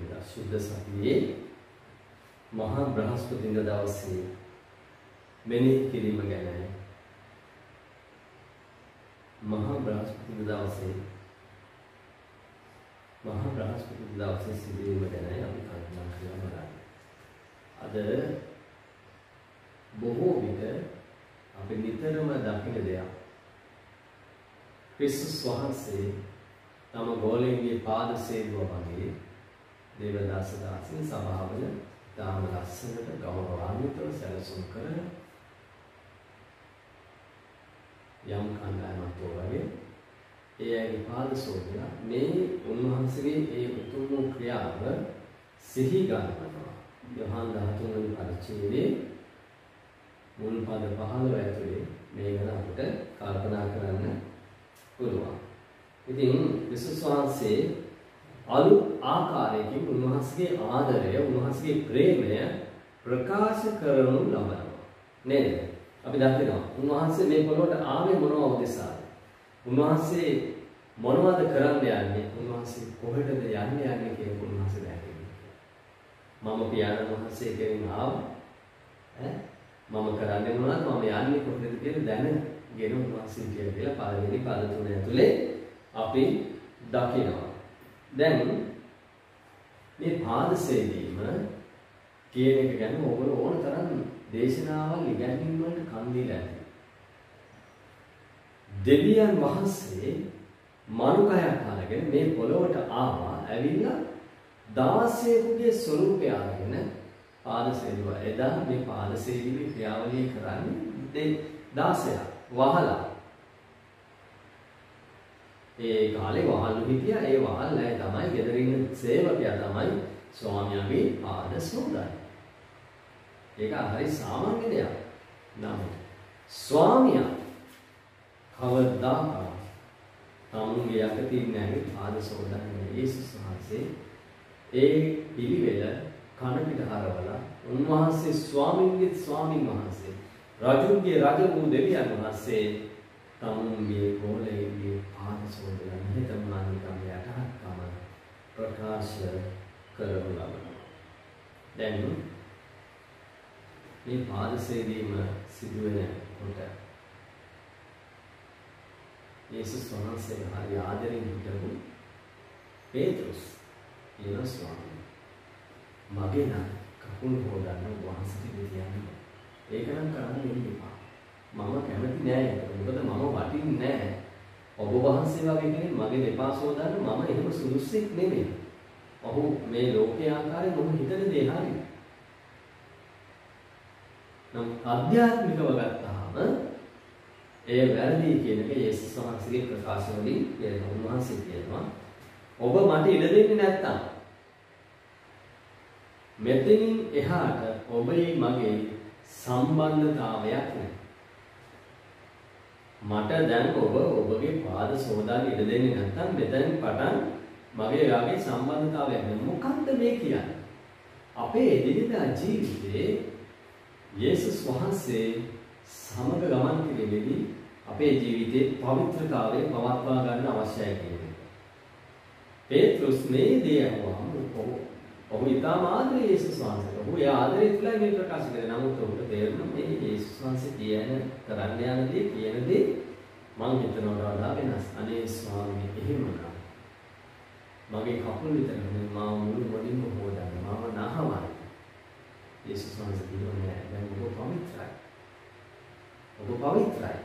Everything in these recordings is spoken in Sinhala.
බ්‍රහස්පතින්දා සුද්ධ සතියේ මහා බ්‍රහස්පතින්දා දවසේ මෙනෙහි කිරීම ගැන මහා බ්‍රහස්පතින්දා දවසේ සිදුවීම ගැන අපි කල්පනා කරලා බලන්න. අද බොහෝ විට අපි නිතරම දකින දෙයක්. ක්‍රිස්තුස් වහන්සේ තම ගෝලයන්ගේ පාද සේදුව වගේ දේවදාස දාසින් සභාවල තාම ලස්සනට ගෞරවාන්විතව සැලසුම් කරන යම් කණ්ඩායමක් වගේ ඒ අයගේ පාද සෝදලා මේ උන්වහන්සේගේ ඒ උතුම් වූ ක්‍රියාව සිහි ගන්නවා. යොහන් 13 වෙනි පරිච්ඡේදයේ මුල් පද 15 ඇතුලේ මේ ගැන අපිට කල්පනා කරන්න පුළුවන්. ඉතින් ක්‍රිස්තුස් වහන්සේ අලුත් ආකාරයකින් උන්වහන්සේගේ ආදරය, උන්වහන්සේගේ ප්‍රේමය ප්‍රකාශ කරනු ලබනවා. නේද? අපි දකිනවා උන්වහන්සේ මේ පොළොවට ආවේ මොනව උදෙසාද? උන්වහන්සේ මොනවද කරන්න යන්නේ? උන්වහන්සේ කොහෙටද යන්නේ කියන උන්වහන්සේ දැක්කේ. මම පියාණන් වහන්සේ කෙරෙන් ආවා. මම කරන්නේ මොනවද? මම යන්නේ කොහෙද කියලා දැනගෙන උන්වහන්සේ කියලා පළවෙනි පද තුන ඇතුලේ අපි දකිනවා. දැන් මේ පාද සේදීම කියන එක ගැන ඔයගොල්ලෝ ඕන තරම් දේශනාවල් ඉගැන්වීම් වලට කන් දීලා ඇති. දෙවියන් වහන්සේ මනුකයක් අරගෙන මේ පොළොවට ආවා. ඇවිල්ලා 16කුගේ ස්වරූපය අරගෙන පාද සේදුවා. එදා මේ පාද සේදීමේ ක්‍රියාවලිය කරන්නේ 16ක් වහලා. ඒ කාලේ වහල් හිටියා. ඒ වහල් අය තමයි ගෙදර ඉන්න සේවකයා තමයි ස්වාමියාගේ පාද සෝදන්නේ. ඒක හරි සාමාන්‍ය දෙයක්. නමුත් ස්වාමියා කවදාකවත් තමුන්ගේ යකතින් නැහැ පාද සෝදන්නේ. යේසුස් වහන්සේ ඒ පිළිවෙල කන පිට හරවලා උන්වහන්සේ ස්වාමින්ගේ ස්වාමින් වහන්සේ රජුගේ රජ වූ දෙවියන් වහන්සේ තමුන්ගේ ගෝලයේ පාද සෝදලා නිහතමානීකම යටහත්කම ප්‍රකාශ කරනු ලබනවා. දැන් මේ පාද සේදීම සිදුවෙන කොට යේසුස් වහන්සේ හරි ආදරෙන් හිටපු පේත්‍රුස් කියන ස්වාමීන් මගේ නම් කකුල් හොදන්න වහන්සේට දෙන්න. ඒක නම් කරන්න එපා. මම කැමති නෑ ඒක. මොකද මම වටින්නේ නෑ. ඔබ වහන්සේ වගේ කෙනෙක් මගේ දෙපා සෝදන්න මම එහෙම සුදුස්සෙක් නෙමෙයි. ඔහු මේ ලෝකයේ ආකාරයෙන් මොහොත හිතන දේ හරියි. නම් අධ්‍යාත්මිකව ගත්තාම ඒ වැරදි කියන එක යේසුස් වහන්සේගේ ප්‍රකාශ වලින් කියන උන්වහන්සේ කියනවා ඔබ මට ඉඩ දෙන්නේ නැත්තම් මෙතනින් එහාට ඔබේ මගේ සම්බන්ධතාවයක් නැහැ. මට දැන් ඔබගේ පාද සෝදාගෙන ඉඩ දෙන්නේ නැත්තම් මෙතෙන් පටන් මගේ යාගේ සම්බන්ධතාවයක් නැහැ. මොකක්ද මේ කියන්නේ? අපේ එදිනෙදා ජීවිතේ යේසුස් වහන්සේ සමග ගමන් කිරීමේදී අපේ ජීවිතේ පවිත්‍රතාවය පවත්වා ගන්න අවශ්‍යයි කියන්නේ. පේත්‍රුස් මේ දේ අහුවම ඔහු ඉතාම ආදරේ යේසුස් වහන්සේ. ඔහු ඒ ආදරේ තුලයි මේ ප්‍රකාශ කරන්නේ. නමුත් ඔහුට තේරෙනවා මේ යේසුස් වහන්සේ කියන කරන්න යන දේ කියන දේ මං හිතනවා වඩා වෙනස්. අනේ ස්වාමී එහෙමනම් මගේ කකුල් විතර නෙමෙයි මම මුළු මොඩින්ම හොදන්න මම නහවයි. යේසුස් වහන්සේ කියනවා දැන් ඔබ පවිත්‍රයි. ඔබ පවිත්‍රයි.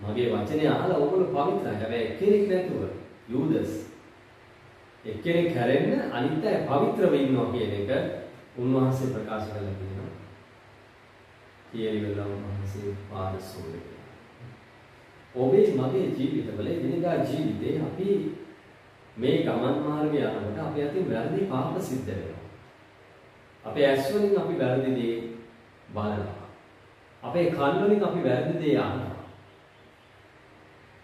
මගේ වචනේ අහලා ඔබල පවිත්‍රයි. හැබැයි එක්කෙනෙක් නැතුව යූදස් එක්කෙනෙක් හැරෙන්න අනිත් අය පවිත්‍රව ඉන්නවා කියන එක උන්වහන්සේ ප්‍රකාශ කරලා තියෙනවා. කියලා උන්වහන්සේ පාද සෝදේ. ඔබේ මගේ ජීවිතවල දිනදා ජීවිතේ අපි මේ ගමන් මාර්ගය යනකොට අපි අතින් වැරදි පාප සිද්ධ වෙනවා. අපේ ඇස් වලින් අපි වැරදි දේ බලනවා. අපේ කන් වලින් අපි වැරදි දේ අහනවා.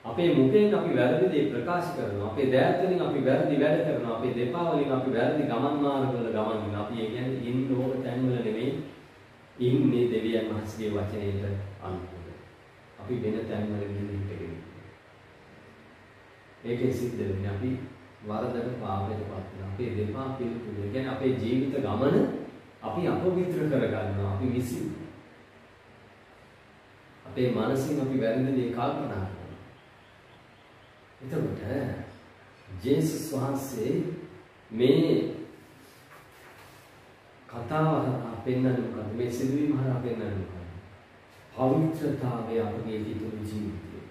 අපේ මුඛයෙන් අපි වැරදි දේ ප්‍රකාශ කරනවා. අපේ දෑත් වලින් අපි වැරදි වැඩ කරනවා. අපේ දෙපා වලින් අපි වැරදි ගමන් මාර්ගවල ගමන් වෙනවා. අපි ඒ කියන්නේ ඉන්න ඕක තැන්වල නෙමෙයි ඉන්නේ දෙවියන් වහන්සේගේ වචනයට අනුකූලව. අපි වෙන තැන්වල ගිහින් ඉන්නේ. ඒකේ සිද්ධ වෙන්නේ අපි වරදට පාපයට පත් වෙනවා. අපේ දෙපා පිළිතුරු. ඒ කියන්නේ අපේ ජීවිත ගමන අපි අපවිත්‍ර කරගන්නවා. අපි විසින්. අපේ මනසින් අපි වැරදි දේ කල්පනා කරනවා. එතකොට ජේසුස් වහන්සේ මේ කතාව පෙන්වන්නේ මොකද? මේ සිදුවීම හරහා පෙන්වන්නේ මොකද? පවිත්‍රතාවය අපගේ හිතුවේ ජීවිතේ.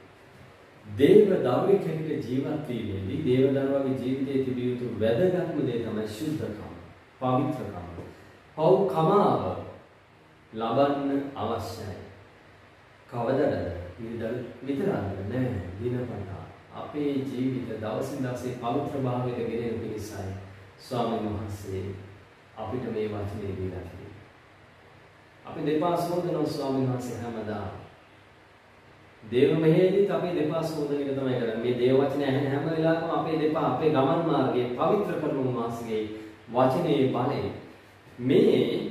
දේව දරුවෙකුගේ ජීවත් වීමේදී දේව දරුවාගේ ජීවිතයේ තිබිය යුතු වැදගත්ම දේ තමයි ශුද්ධකම, පවිත්‍රකම. පෞකමාව ලබන්න අවශ්‍යයි. කවදද? විතරක් නෑ, දිනපතා. අපේ ජීවිත දවසින් දවසේ පවිත්‍ර භාවයට ගෙනෙන පිණිසයි ස්වාමීන් වහන්සේ අපිට මේ වචනේ දීලා තියෙන්නේ. අපි දෙපා සෝදන ස්වාමීන් වහන්සේ හැමදාම දේව මෙහෙයදීත් අපි දෙපා සෝදන එක තමයි කරන්නේ. මේ දේව වචනේ ඇහෙන හැම වෙලාවකම අපේ දෙපා අපේ ගමන් මාර්ගයේ පවිත්‍ර කරන උන්වහන්සේගේ වචනේ බලය මේ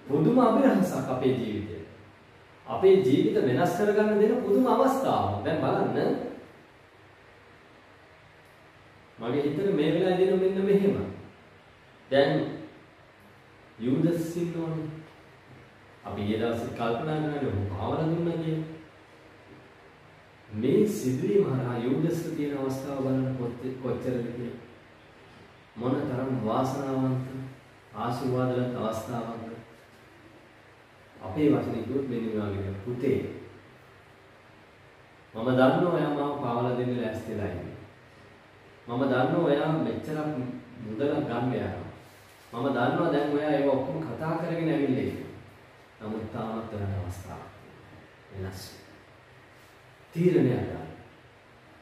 පුදුම අභිරහසක් අපේ ජීවිතේ. අපේ ජීවිත වෙනස් කරගන්න දෙන පුදුම අවස්ථාවක්. දැන් බලන්න. මගේ හිතේ මේ වෙලාවේ දෙන මෙන්න මෙහෙම. දැන් යූදස් ඉන්නවනේ. අපි ඊයේ දවසේ කල්පනා කරන්නේ ඔහු පාවල දුන්නා කියන. මේ සිදුවීම හරහා යූදස්ට තියෙන අවස්ථාව බලන්න කොච්චරද කියලා. මොනතරම් වාසනාවන්ත ආශිර්වාදවත් අවස්ථාවක්ද. අපේ වචනේ කිව්වොත් මෙන්න මේ වගේ පුතේ මම දන්නවා ඔයා මාව පාවල දෙන්න ලෑස්තිලා ඉන්නේ. මම දන්නවා ඔයා මෙච්චරක් මුදලක් ගන්න යනවා. මම දන්නවා දැන් ඔයා ඒව ඔක්කොම කතා කරගෙන ඇවිල්ලා ඉන්නේ. නමුත් තාමත් වෙන අවස්ථාවක් වෙනස්. තීරණයක් ගන්න.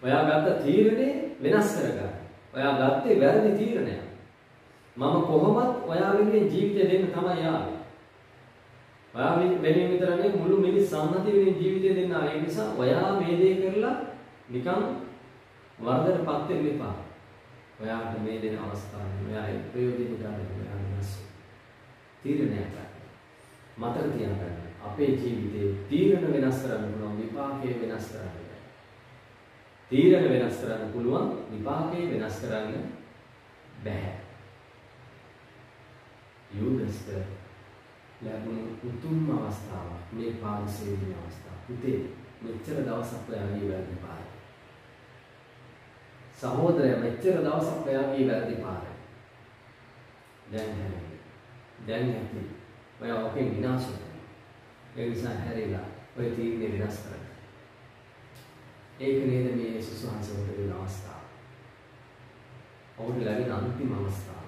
ඔයා ගත්ත තීරණේ වෙනස් කරගන්න. ඔයා ගත්තේ වැරදි තීරණයක්. මම කොහොමත් ඔයා වෙනුවෙන් ජීවිතය දෙන්න තමයි ආවේ. ඔයා වෙනුවෙන් විතර නෙවෙයි මුළු මිනිස් සම්මතිය වෙනුවෙන් ජීවිතය දෙන්න ආවේ. ඒ නිසා ඔයා මේ දේ කරලා නිකන් වරදටපත් වෙන්න එපා. ඔයාට මේ දෙන අවස්ථාවේ ඔයා ඒ ප්‍රයෝජනෙ ගන්න වෙනස්. තීරණයක් ගන්න. මතක තියාගන්න. අපේ ජීවිතේ තීරණ වෙනස් කරන්න පුළුවන්, විපාකේ වෙනස් කරන්න බෑ. තීරණ වෙනස් කරන්න පුළුවන්, විපාකේ වෙනස් කරන්න බෑ. යූදස්ට ලැබුණු උතුම් අවස්ථාවක් මේ පාරිසේවීමේ අවස්ථාව. පුතේ මෙච්චර දවසක් ඔයාගේ වැරදි පාරේ. සහෝදරයා මෙච්චර දවසක් ඔයාගේ වැරදි පාරේ. දැන් නැති. ඔයා ඔකෙන් විනාශ වෙනවා. ඒ නිසා හැරිලා ඔය තීරණය වෙනස් කරගන්න. ඒක නේද මේ යේසුස් වහන්සේට දෙන අවස්ථාව. ඔහුට ලැබෙන අන්තිම අවස්ථාව.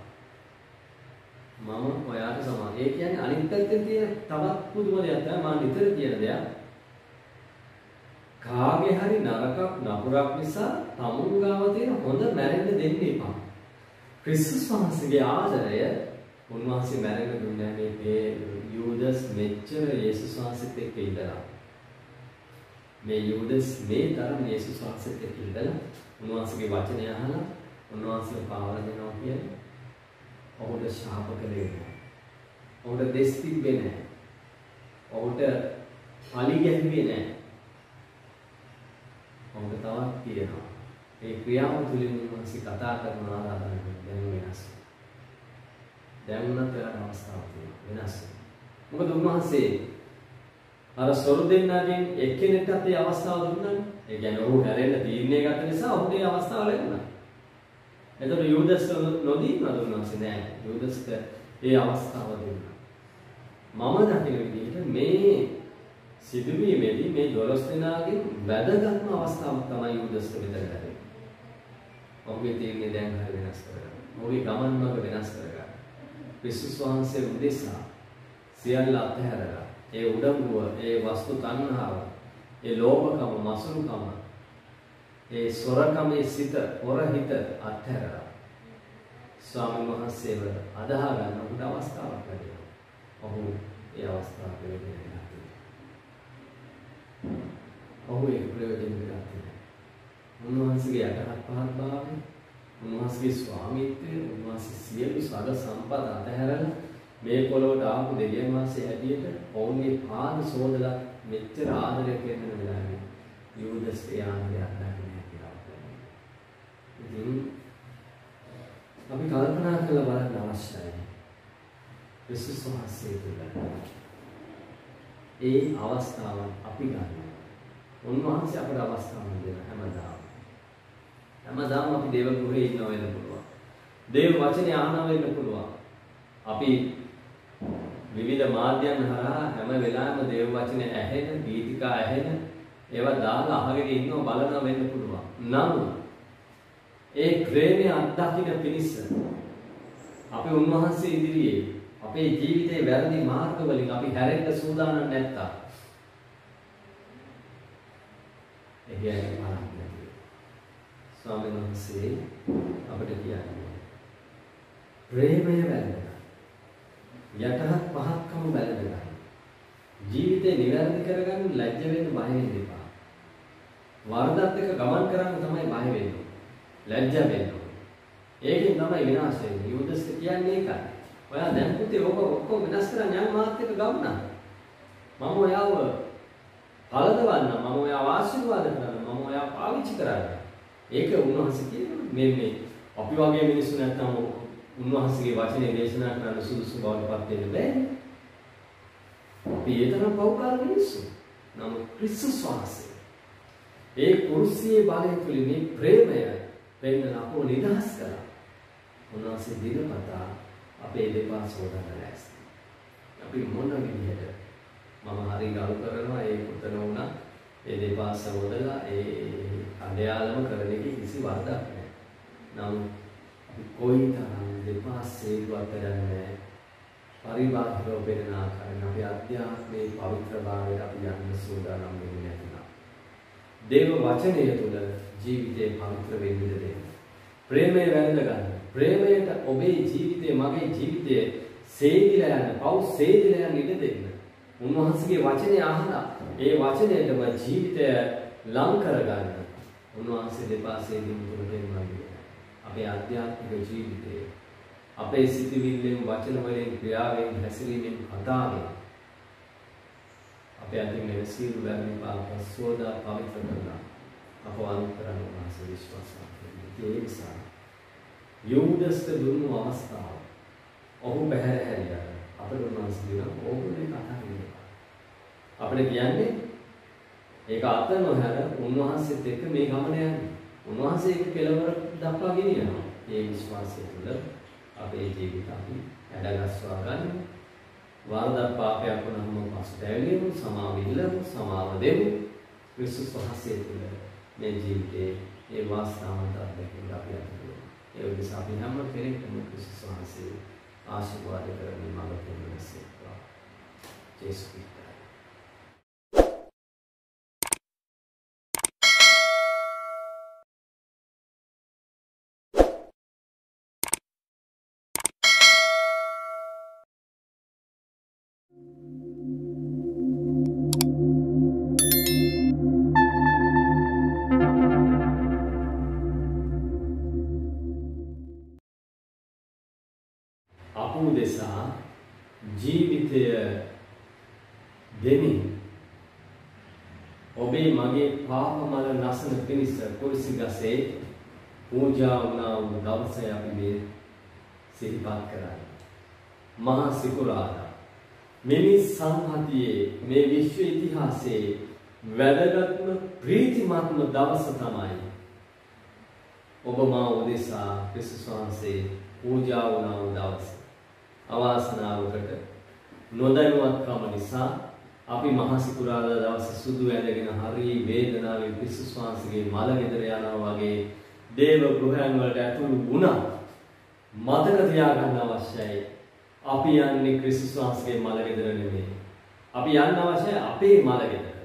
මම ඔයාට සමාන. ඒ කියන්නේ අනිත් පැත්තේ තියෙන තවත් පුදුම දෙයක් තමයි මම නිතර කියන දෙයක්. කාගේ හරි නරකක් නපුරක් නිසා තමුන් ගාව තියෙන හොඳ මැරෙන්න දෙන්න එපා. ක්‍රිස්තුස් වහන්සේගේ ආදරය උන්වහන්සේ මැරෙන්න දුන්නේ මේ යූදස් මෙච්චර යේසුස් වහන්සේත් එක්ක ඉඳලා. මේ යූදස් මේ තරම් යේසුස් වහන්සේත් එක්ක ඉඳලා උන්වහන්සේගේ වචනය අහලා උන්වහන්සේ පාවල දෙනවා කියන්නේ ඔහුට ශාප කළේ නැහැ. ඔහුට දෙස් තිබ්බේ නැහැ. ඔහුට පලි ගැහුවේ නැහැ. ඔහුට තවත් කියනවා. මේ ක්‍රියාව තුළින් උන්වහන්සේ කතා කරන ආරාධනාව දැන් වෙනස්. දැන් උනත් වෙන අවස්ථාවක් තියෙනවා වෙනස්. මොකද උන්වහන්සේ අර සොරු දෙන්නාගෙන් එක්කෙනෙක්ට ඒ අවස්ථාව දුන්නානේ. ඒ කියන්නේ ඔහු හැරෙන්න තීරණය ගත්ත නිසා ඔහුට ඒ අවස්ථාව ලැබුණා. එතකොට යූදස් නොදීනවද උන්වහන්සේ? නෑ. යූදස්ට ඒ අවස්ථාව දුන්නා. මම දකින විදිහට මේ සිදුවීමේදී මේ 12 දෙනාගෙන් වැදගත්ම අවස්ථාවක් තමයි යූදස්ට විතර ලැබෙන්නේ. ඔහුගේ තීරණය දැන් හරි වෙනස් කරගන්න. ඔහුගේ ගමන් මඟ වෙනස් කරගන්න. ක්‍රිස්තුස් වහන්සේ උදෙසා සියල්ල අත්හැරලා ඒ උඩඟුව, ඒ වස්තු තණ්හාව, ඒ ලෝභකම, මසුරුකම, ඒ සොරකමේ සිත, හොරහිත අත්හැරලා ස්වාමීන් වහන්සේව අදහා ගන්න උට අවස්ථාවක් ලැබෙනවා. ඔහු ඒ අවස්ථාව ප්‍රයෝජන ගන්නවා. ඔහු ඒ ප්‍රයෝජන ගන්නවා. උන්වහන්සේගේ යටහත් පහත් භාවය, උන්වහන්සේගේ ස්වාමීත්වය, උන්වහන්සේ සියලු සග සම්පත අතහැරලා මේ පොළොවට ආපු දෙවියන් වහන්සේ හැටියට ඔවුන්ගේ පාද සෝදලා මෙච්චර ආදරය කරන වෙලාවේ යූදස් ඒ ආදරය අත්දැකීම කියලා. අපි කල්පනා කරලා බලන්න අවශ්‍යයි. ක්‍රිස්තුස් වහන්සේ තුළ ඒ අවස්ථාවන් අපි ගන්නවා. උන්වහන්සේ අපට අවස්ථාවන් දෙන හැමදාම අපි දේව ගෘහේ ඉන්නව වෙන්න පුළුවන්. දේව වචනේ අහනවා වෙන්න පුළුවන්. අපි විවිධ මාධ්‍යයන් හරහා හැම වෙලාවෙම දේව වචනේ ඇහෙන, ගීතිකා ඇහෙන, ඒවා දාලා අහගෙන ඉන්නව බලනවා වෙන්න පුළුවන්. නමුත් ඒ ප්‍රේමය අත්දකින්න පිණිස අපි උන්වහන්සේ ඉදිරියේ අපේ ජීවිතේ වැරදි මාර්ග වලින් අපි හැරෙන්න සූදානම් නැත්තම් එහියන් මාර්ගය ස්වාමීන් වහන්සේ අපිට කියන්නේ ප්‍රේමය වැළඳගන්න යටහත් පහත්කම වැළඳගන්න ජීවිතේ නිවැරදි කරගන්න ලැජ්ජ වෙන්න බය වෙන්න එපා. වරදත් එක්ක ගමන් කරන්න තමයි බය වෙන්නේ. ලැජ්ජ වෙන්න. ඒකෙන් තමයි විනාශ වෙන්නේ. යුදස් කියන්නේ ඒකයි. ඔයා දැන් පුතේ ඔබ ඔක්කොම වෙනස් කරන් යන මාත් එක්ක ගමන. මම ඔයාව පළදවන්න, මම ඔයාව ආශිර්වාද කරන්න, මම ඔයාව පාවිච්චි කරන්න. ඒක උන්වහන්සේ කියනවා. මේ අපි වගේ මිනිස්සු නැත්නම් උන්වහන්සේගේ වචනේ දේශනා කරන්න සුදුසු බවට පත් වෙන්න බෑ. අපි ඒතරම් පෞකාර මිනිස්සු. නමුත් ක්‍රිස්තුස් වහන්සේ ඒ කුරුසියේ බලය තුලින් මේ ප්‍රේමය වෙන්න අපව නිදහස් කළා. උන්වහන්සේ දිනපතා අපේ දෙපා සෝදන්න ලෑස්ති. අපි මොන විදිහට මම හරි ගරු කරනවා ඒ පුතන වුණා ඒ දෙපා සෝදලා ඒ අධ්‍යාලම කරන එකේ කිසි වරදක් නැහැ. නමුත් අපි කොයිතරම් දෙපා සේවයක් කරන්නේ පරිබාහිරව වෙන ආකාරයෙන් අපි අධ්‍යාත්මයේ පවිත්‍රභාවයට අපි යන්න සූදානම් වෙන්නේ නැතිනම් දේව වචනය තුළ ජීවිතේ පවිත්‍ර වෙන්න දෙන්න. ප්‍රේමය වැළඳ ගන්න. ප්‍රේමයට ඔබේ ජීවිතේ මගේ ජීවිතයේ සේදිලා යන පව් සේදිලා යන ඉඩ දෙන්න. උන්වහන්සේගේ වචනේ අහලා ඒ වචනයටම ජීවිතය ලං කරගන්න. උන්වහන්සේ දෙපාසේ දිනුතුරු දෙන්නවා. අපේ ආධ්‍යාත්මික ජීවිතේ අපේ සිතිවිල්ලෙන් වචන වලින් ක්‍රියාවෙන් හැසිරීමෙන් කතාවෙන් අපේ අතින් වෙන සියලු වැරදි පාප සෝදා පවිත්‍ර කරනවා. අප අනුකරණ උන්වහන්සේ විශ්වාස කරනවා. ඒ නිසා යෝදස්ත දුන්නු අවස්ථාව ඔහු බහැර හැරියා අපේ උන්වහන්සේ දින ඕගොල්ලෝ කතා කරනවා. අපිට කියන්නේ ඒක අත නොහැර උන්වහන්සේත් එක්ක මේ ගමන යන්නේ. උන්වහන්සේ ඒක කෙලවර දක්වා ගෙනියනවා. ඒ විශ්වාසය තුළ අපේ ජීවිත අපි හැඩගස්වා ගන්න. වරදක් පාපයක් වුණාම පසුතැවෙමු, සමාව ඉල්ලමු, සමාව දෙමු. ක්‍රිස්තුස් වහන්සේ තුළ මේ ජීවිතේ ඒ වාස්තවන්ත අත්දැකීම් අපි අත්දැකීම. ඒ නිසා අපි හැම කෙනෙක්ම ක්‍රිස්තුස් වහන්සේ ආශිර්වාද කරමින් මඟ පෙන්වන්නසේවා. ජේසුස් ක්‍රිස්තුස් දෙසා ජීවිතය දෙමින් ඔබේ මගේ පාප මල නැසන පිණිස කුරුසි ගසේ පූජා වුණා වූ දවසේ අපි මේ සිහිපත් කරන්නේ. මහා සිකුරාදා මිනිස් සංහතියේ මේ විශ්ව ඉතිහාසයේ වැදගත්ම ප්‍රීතිමත්ම දවස තමයි ඔබ මා උදෙසා ක්‍රිස්තුස් වහන්සේ පූජා වුණා වූ දවස. අවාසනාවකට නොදැනුවත්කම නිසා අපි මහා සිකුරාදා දවසේ සුදු ඇඳගෙන හරි වේදනාවෙන් ක්‍රිස්තුස් වහන්සේගේ මල ගෙදර යනවා වගේ දේව ගෘහයන් වලට ඇතුළු වුණා. මතක තියාගන්න අවශ්‍යයි. අපි යන්නේ ක්‍රිස්තුස් වහන්සේගේ මල ගෙදර නෙමෙයි. අපි යන්න අවශ්‍යයි අපේ මල ගෙදර.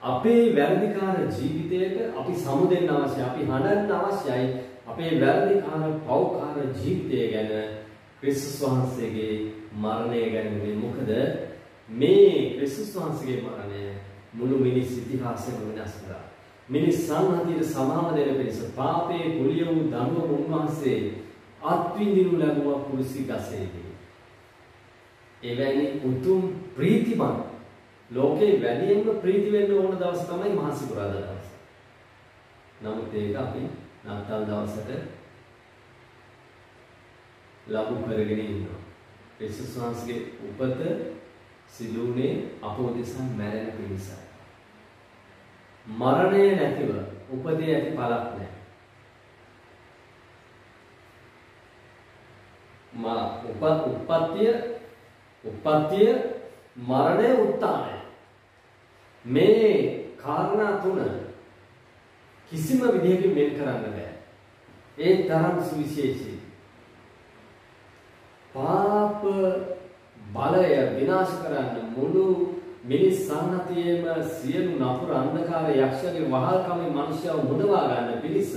අපේ වැරදිකාර ජීවිතයට අපි සමුදෙන්න අවශ්‍යයි. අපි හඬන්න අවශ්‍යයි. අපේ වැරදිකාර පෞකාර ජීවිතය ගැන ක්‍රිස්තුස් වහන්සේගේ මරණය ගැන. මොකද මේ ක්‍රිස්තුස් වහන්සේගේ මරණය මුළු මිනිස් ඉතිහාසයම වෙනස් කරා. මිනිස් සංහතියට සමාව දෙන පිණිස පාපේ කුලිය වූ දඬුවම උන්වහන්සේ අත්විඳිනු ලැබුවා කුරුසි ගසේදී. එවැනි උතුම් ප්‍රීතිමත් ලෝකේ වැඩියෙන්ම ප්‍රීති වෙන්න ඕන දවස තමයි මහා සිකුරාදා දවස. නමුත් ඒක අපි නැත්තල් දවසට ලබු කරගෙන ඉන්නවා. යේසුස් වහන්සේගේ උපත සිදු වුණේ අපෝ දෙසා මැරෙන පිණිසයි. මරණය නැතිව උපතේ ඇති පළක් නැහැ. උප්පත්තිය මරණය උත්ථානය. මේ කාරණා තුන කිසිම විදිහකින් වෙන් කරන්න බෑ. ඒ තරම් සුවිශේෂී. පාප බලය විනාශ කරන්න මුළු මිනිස් සංහතියේම සියලු නපුර අන්ධකාර යක්ෂගේ වහල්කමේ මිනිසයව මුදවා ගන්න පිණිස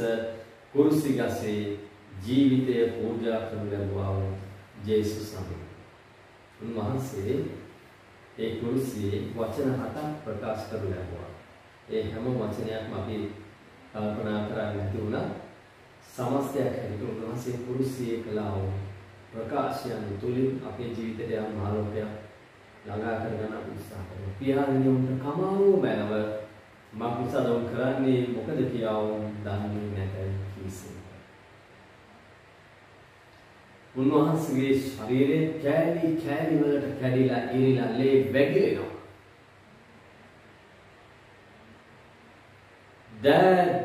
කුරුසි ගසේ ජීවිතය පූජා කරන ලැබුවා වූ ජේසුස් නමයි. උන්වහන්සේ ඒ කුරුසියේ වචන 7ක් ප්‍රකාශ කරන ලැබුවා. ඒ හැම වචනයක්ම අපි කල්පනා කරන්නේ නැති වුණා. සමස්තයක් හැටියට උන්වහන්සේ කුරුසියේ කළා වූ ප්‍රකාශයන් තුලින් අපේ ජීවිතයට යම් ආලෝකයක් ළඟා කරගන්න අපි උත්සාහ කරනවා. පියාණන් උන්ට කමාවෝ මැනව මකුසදම් කරන්නේ මොකද කියලා දන්නේ නැතයි කිසිම. උන්වහන්සේගේ ශරීරයේ කෑලි වලට කැඩිලා ඉරිලා ලේ වැగిරෙනවා.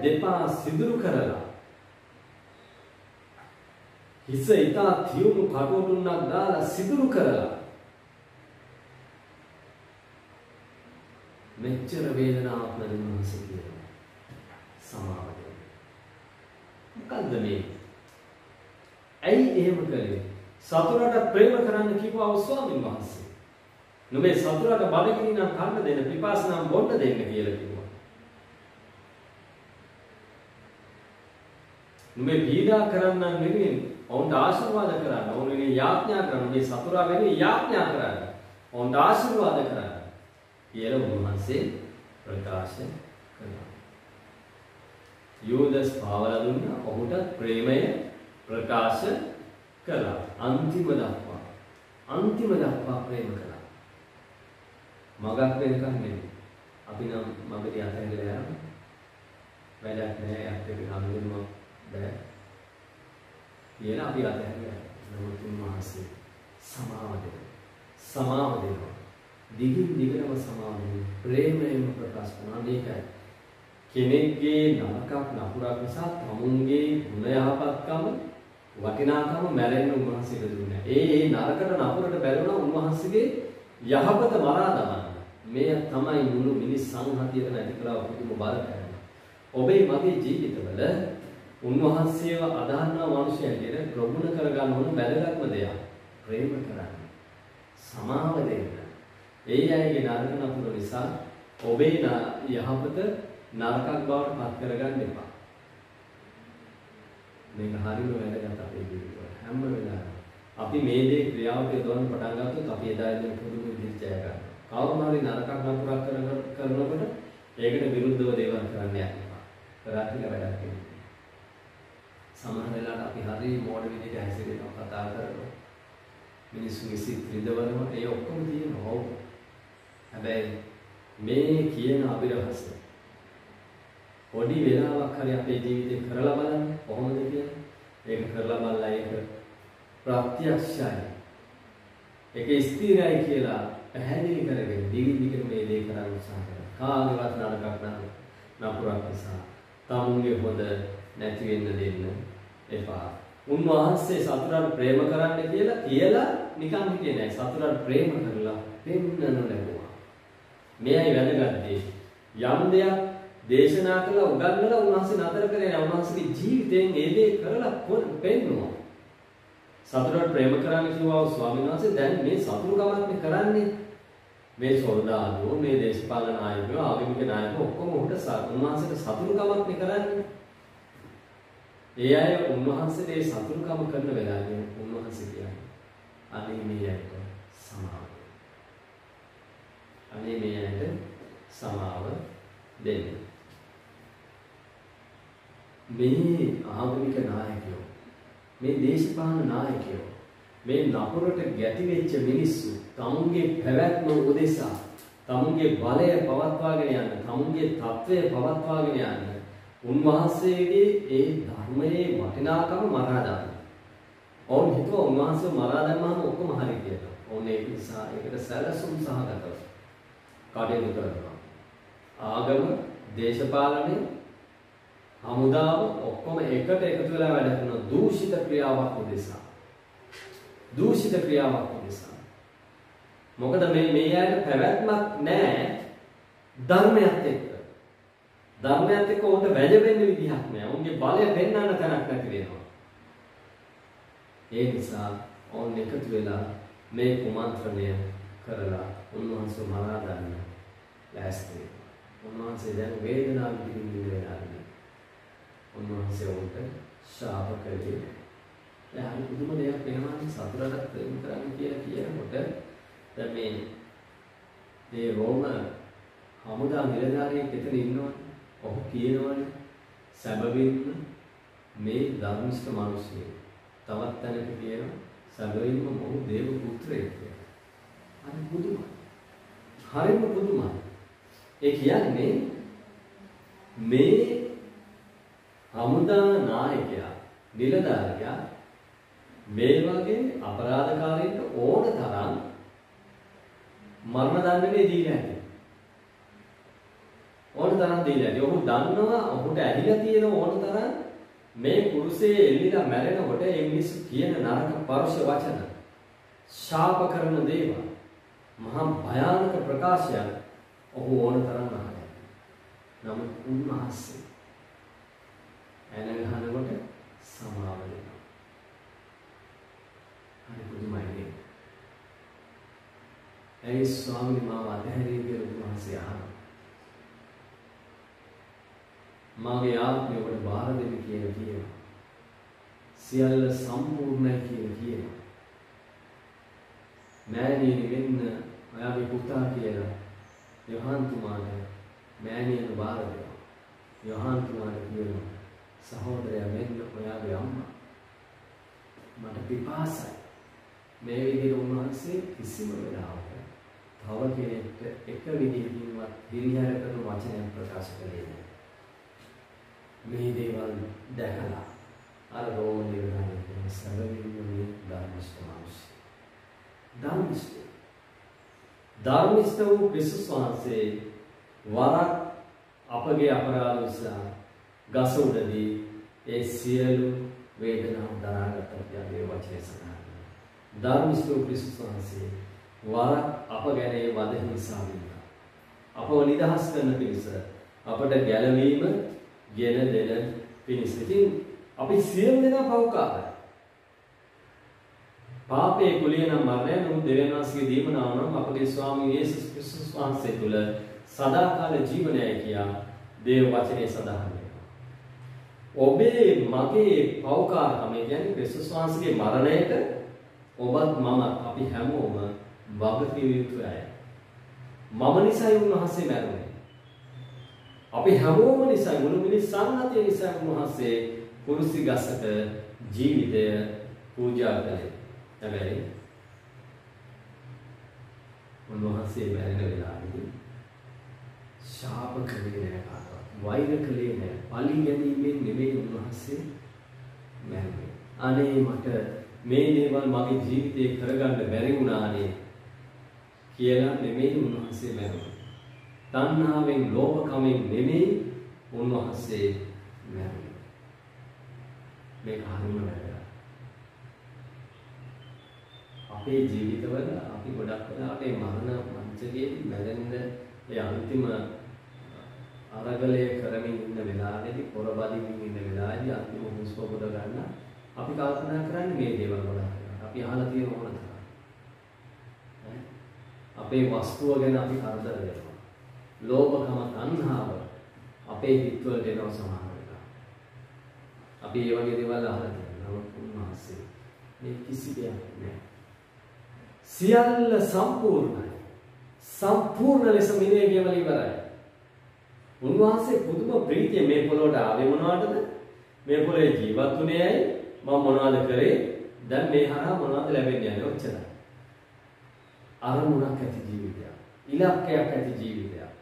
දෙපා සිදුරු කරලා හිස ඉතා තියුණු කටුවටුන්නක් දාලා සිදුරු කරලා මෙච්චර වේදනාවක් නැති උන්වහන්සේ කියනවා. සමාව දෙන්න. මොකද්ද මේ? ඇයි එහෙම කළේ? සතුරට ප්‍රේම කරන්න කිව්වා ස්වාමීන් වහන්සේ. නුඹේ සතුරට බඩගිනි නම් කන්න දෙන්න, පිපාස නම් බොන්න දෙන්න කියලා කිව්වා. නුඹේ පීඩා කරන්නන් වෙනුවෙන් ඔවුන්ට ආශිර්වාද කරන්න, ඔවුන් වෙනුවෙන් යාඥා කරන්න, මේ සතුරා වෙනුවෙන් යාඥා කරන්න, ඔවුන්ට ආශිර්වාද කරන්න කියලා උන්වහන්සේ ප්‍රකාශ කළා. යෝදස් පාවලා දුන්නා, ඔහුට ප්‍රේමය ප්‍රකාශ කළා. අන්තිම දක්වා ප්‍රේම කළා. මගක් වෙනකන් නෙමෙයි. අපි නම් මගදී අතහැරලා යනවා. වැඩක් නැහැ, අපිට හම්බෙන්න බෑ. කියලා අපි අතහැරලා යනවා. නමුත් උන්වහන්සේ සමාව දෙනවා. දිගින් දිගටම සමාව දෙනවා. ප්‍රේමයෙන් ප්‍රකාශ කරනවා. මේකයි. කෙනෙක්ගේ නරකක් නපුරක් නිසා තමුන්ගේ ගුණ යහපත්කම වටිනාකම මැරෙන්න උන්වහන්සේට දුන්නා. ඒ නරකට නපුරට බැලුණා උන්වහන්සේගේ යහපත මරා දමන්න. මේ තමයි මුළු මිනිස් සංහතියට නැති කළා පුදුම බලපෑම. ඔබේ මගේ ජීවිතවල උන්වහන්සේව අදහන්නා මිනිසයන්ට ප්‍රගුණ කරගන්න ඕන වැදගත්ම දෙයක්. ප්‍රේම කරන්න. සමාව දෙන්න. ඒ අයගේ නරක නපුර නිසා ඔබේ යහපත නරකක් බවට පත් කරගන්න එපා. මේක හරියම වැදගත් අපේ ජීවිතවල. හැම වෙලාවෙම අපි මේ දේ ක්‍රියාවට යොදවන්න පටන් ගත්තොත් අපි එදා ඉඳන් පුදුම විදිහට ජය ගන්නවා. කවුරුම හරි නරකක් නපුරක් කරනකොට ඒකට විරුද්ධව දේවල් කරන්න යන්න. කරාට වැඩක් නෙමෙයි. සමහර වෙලාවට අපි හරි මෝඩ විදිහට හැසිරෙනවා, කතා කරනවා. මිනිස්සුගේ සිත් විඳවනවා. ඒ ඔක්කොම තියෙනවා. හැබැයි මේ කියන අභිරහස පොඩි වෙලාවක් හරි අපේ ජීවිතේ කරලා බලන්න කොහොමද කියලා. ඒක කරලා බලලා ඒක ප්‍රත්‍යක්ෂයි. ඒක ස්ථිරයි කියලා පැහැදිලි කරගෙන දිගින් මේ දේ කරන්න උත්සාහ කරනවා. කාගේවත් නරකක් නපුරක් නිසා තමුන්ගේ හොඳ නැති වෙන්න දෙන්න එපා. උන්වහන්සේ සතුරට ප්‍රේම කරන්න කියලා නිකන් හිටියේ නෑ. සතුරට ප්‍රේම කරලා පෙන්වන්න ලැබුවා. මේයි වැදගත් දේ. යම් දෙයක් දේශනා කළා උගන්වලා උන්වහන්සේ නතර කරේ නෑ. උන්වහන්සේගේ ජීවිතයෙන් ඒ දේ කරලා පෙන්වනවා. සතුරට ප්‍රේම කරන්න කිව්වා ස්වාමීන් වහන්සේ දැන් මේ සතුරුකමක් කරන්නේ. මේ සොල්දාදුවෝ, මේ දේශපාලන නායකයෝ, ආගමික නායකයෝ ඔක්කොම උන්වහන්සේට සතුරුකමක් කරන්නේ. ඒ අය උන්වහන්සේට සතුරුකම කරන වෙලාවේ උන්වහන්සේ කියන්නේ අනේ මේ අයට සමාව. අනේ මේ අයට සමාව දෙන්න. මේ ආගමික නායකයෝ, මේ දේශපාලන නායකයෝ, මේ නපුරට ගැටි වෙච්ච මිනිස්සු තමුන්ගේ පැවැත්ම උදෙසා, තමුන්ගේ බලය පවත්වාගෙන යන්න, තමුන්ගේ තත්වය පවත්වාගෙන යන්න උන්වහන්සේගේ ඒ ධර්මයේ වටිනාකම මරා දාන්න. ඔවුන් හිතුවා උන්වහන්සේ මරා දැම්මම ඔක්කොම හරි කියලා. ඕන ඒක නිසා ඒකට සැලසුම් සහගතව කටයුතු කරනවා. ආගම, දේශපාලනය, හමුදාව ඔක්කොම එකට එකතු වෙලා වැඩ කරන දූෂිත ක්‍රියාවක් උදෙසා. දූෂිත ක්‍රියාවක් උදෙසා. මොකද මේ ඇයට පැවැත්මක් නැහැ ධර්මයත් එක්ක. ධර්මයත් එක්ක උන්ට වැජෙන්න විදිහක් නැහැ. උන්ගේ බලය පෙන්වන්න තැනක් නැති වෙනවා. ඒ නිසා ඕන් එකතු වෙලා මේ කුමන්ත්‍රණය කරලා උන්වහන්සේ මරා දාන්න ලෑස්ති වෙනවා. උන්වහන්සේ දැන් වේදනාව විඳින්න වෙනවා. උන්වහන්සේ උන්ට ශාප කළේ. දැන් පුදුම දෙයක් වෙනවා සතුටක් ප්‍රේම කරන්න කියලා කියනකොට දැන් මේ රෝම හමුදා නිලධාරියෙක් එතන ඉන්නවනේ. ඔහු කියනවනේ සැබවින්ම මේ ධර්මිෂ්ඨ මිනිස්සු තවත් තැනක කියනවා සැබවින්ම ඔහු දේව පුත්‍රයෙක් කියලා. අර පුදුමයි. හරිම පුදුමයි. ඒ කියන්නේ මේ හමුදා නායකයා නිලධාරියා මේ වගේ අපරාධකාරයෙක්ට ඕන තරම් මරණ දඬුවම් දීලා ඇති. ඕන තරම් දීලා ඇති. ඔහු දන්නවා ඔහුට ඇහිලා තියෙන ඕන තරම් මේ කුරුසේ එල්ලිලා මැරෙනකොට ඒ මිනිස්සු කියන නරක පරුෂ වචන ශාප කරන දේවල් මහා භයානක ප්‍රකාශයන් ඔහු ඕන තරම් අහනවා. නමුත් උන්වහන්සේ ඇන ගහනකොට සමාව දෙනවා. හරි පුදුමයි නේද? ඒ ස්වාමීන් මාව අධහැරී ගිය උන්වහන්සේ අහනවා. මාගේ ආත්මය ඔබට බාර දෙන්න කියලා කියනවා. සියල්ල සම්පූර්ණයි කියලා කියනවා. මෑණියනි වෙන්න ඔයාගේ පුතා කියලා යොහාන් තුමාට මෑණියන බාර දෙනවා. යොහාන් තුමාට කියනවා සහෝදරයා වෙන්න ඔයාගේ අම්මා. මට පිපාසයි. මේ විදිහට උන්වහන්සේ කිසිම වෙලාවක තව කෙනෙක්ට එක විදිහකින්වත් හිරිහැර කරන වචනයක් ප්‍රකාශ කළේ නැහැ. මේ දේවල් දැකලා අර රෝම නිලධාරියා සැබවින්ම මේ ධර්මිෂ්ඨ මිනිස්සු. ධර්මිෂ්ඨ වූ ක්‍රිස්තුස් වහන්සේ වරක් අපගේ අපරාධ නිසා ගස උඩදී ඒ සියලු වේදනාව දරාගත්තා කියන්නේ වචනේ සඳහන්. ධර්මිෂ්ඨ වූ ක්‍රිස්තුස් වහන්සේ වරක් අප ගැන වද හිංසා වින්දා. අපව නිදහස් කරන පිණිස අපට ගැලවීම ගෙන දෙන පිණිස. ඉතින් අපි සියලු දෙනා පව්කාරයි. පාපේ කුලිය නම් මරණය නමුත් දෙවියන් වහන්සේගේ දීමනාව නම් අපගේ ස්වාමී යේසුස් ක්‍රිස්තුස් වහන්සේ තුල සදාකාල ජීවනයයි කියා දේව වචනේ සඳහන් වෙනවා. ඔබේ මගේ පව්කාරකම කියන්නේ ක්‍රිස්තුස් වහන්සේගේ මරණයට ඔබත් මම අපි හැමෝම වගකිව යුතු අය. මම නිසායි උන්වහන්සේ මැරුණේ. අපි හැමෝම නිසා මුළු මිනිස් සම්හතිය නිසා උන්වහන්සේ කුරුසි ගසක ජීවිතය පූජා කළේ. හැබැයි උන්වහන්සේ මැරෙන වෙලාවේදී ශාප කළේ නැහැ කාටවත්. වෛර කළේ නැහැ. පලි ගැනීමෙන් නෙමෙයි උන්වහන්සේ මැරුණේ. අනේ මට මේ දේවල් මගේ ජීවිතේ කරගන්න බැරි වුණානේ කියලා නෙමෙයි උන්වහන්සේ මැරුණේ. තණ්හාවෙන් ලෝභකමෙන් නෙමෙයි උන්වහන්සේ මැරුණේ. මේක හරිම වැදගත්. අපේ ජීවිතවල අපි ගොඩක් වෙලාවට මේ මරණ මංචකයේදී මැරෙන්න ඒ අන්තිම අරගලය කරමින් ඉන්න වෙලාවේදී පොරබදිමින් ඉන්න වෙලාවේදී අන්තිම හුස්ම පොද ගන්න අපි කල්පනා කරන්නේ මේ දේවල් ගොඩක්. අපි අහලා තියෙන ඕන තරම්. අපේ වස්තුව ගැන අපි කරදර වෙනවා. ලෝභකම තණ්හාව අපේ හිතවලට එනවා සමහර වෙලාවට. අපි මේ වගේ දේවල් අහලා තියෙනවා. උන්වහන්සේ මේ කිසි දෙයක් නැහැ. සියල්ල සම්පූර්ණයි. සම්පූර්ණ ලෙස මිනේ කියවල ඉවරයි. උන්වහන්සේ පුදුම ප්‍රීතිය මේ පොළොවට ආවේ මොනවටද? මේ පොළොවේ ජීවත් වුණේ ඇයි? මම මොනවද කරේ? දැන් මේ හරහා මොනවද ලැබෙන්නේ යන්නේ ඔච්චරයි. අරමුණක් ඇති ජීවිතයක්. ඉලක්කයක් ඇති ජීවිතයක්.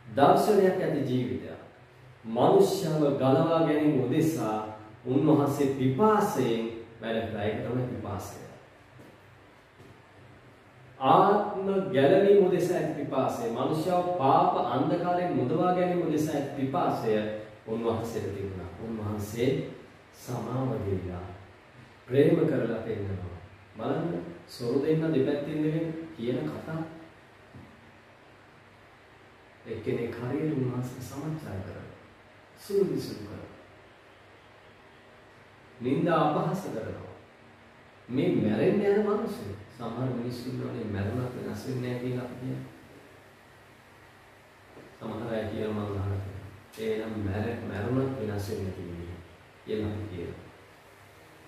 දර්ශනයක් ඇති ජීවිතයක්. මනුෂ්‍යව ගලවා ගැනීම උදෙසා උන්වහන්සේ පිපාසයෙන් වැඩ කළා. ඒක තමයි පිපාසය. ආත්ම ගැලවීම උදෙසා ඇති පිපාසය, මනුෂ්‍යව පාප අන්ධකාරයෙන් මුදවා ගැනීම උදෙසා ඇති පිපාසය උන්වහන්සේට තිබුණා. උන්වහන්සේ සමාව දීලා ප්‍රේම කරලා පෙන්නනවා. බලන්න සොරු දෙන්න දෙපැත්තෙන් කියන කතා. එක්කෙනෙක් හරියට උන්වහන්සේ සමච්චාර කරනවා. සුළුවිසුළු කරනවා. නින්දා අපහාස කරනවා. මේ මැරෙන්න යන මිනිස්සු සමහර මිනිස්සු ඉන්නෝනේ මැරුණත් වෙනස් වෙන්නේ නැහැ කියලා අපි කියනවා. සමහර අය කියනවා මම අහනවා. එනම් මැරුණත් වෙනස් වෙන්නේ නැහැ කියලා අපි කියනවා.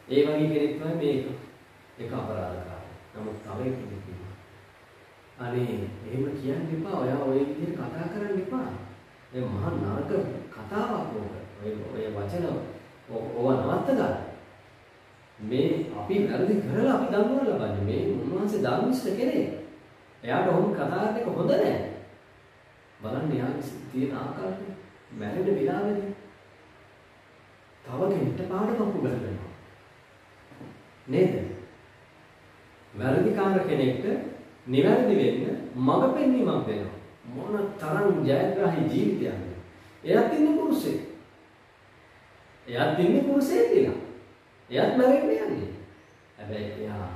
ඒ වගේ කෙනෙක් තමයි මේක. ඒක අපරාධකාරයි. නමුත් තව කෙනෙක් ඉන්නවා. අනේ එහෙම කියන්න එපා. ඔයා ඔය විදිහට කතා කරන්න එපා. මේ මහා නරක කතාවක් ඕක. ඔය වචන ඕවා නවත්ත ගන්න. මේ අපි වැරදි කරලා අපි දඬුවම් ලබන්නේ. මේ උන්වහන්සේ ධර්මිෂ්ඨ කෙනෙක්. එයාට ඔහොම කතා කරන එක හොඳ නැහැ. බලන්න යාගේ තියෙන ආකාරය. මැරෙන්න විලාවේදී තව කෙනෙක්ට පාඩමක් උගන්වනවා. නේද? වැරදිකාර කෙනෙක්ට නිවැරදි වෙන්න මඟ පෙන්වීමක් දෙනවා. මොන තරම් ජයග්‍රාහී ජීවිතයක්ද. එයාත් ඉන්නේ පුරුෂයෙක්. එයාත් ඉන්නේ පුරුෂයෙක් කියලා. එයාත් මැරෙන්න යන්නේ. හැබැයි එයා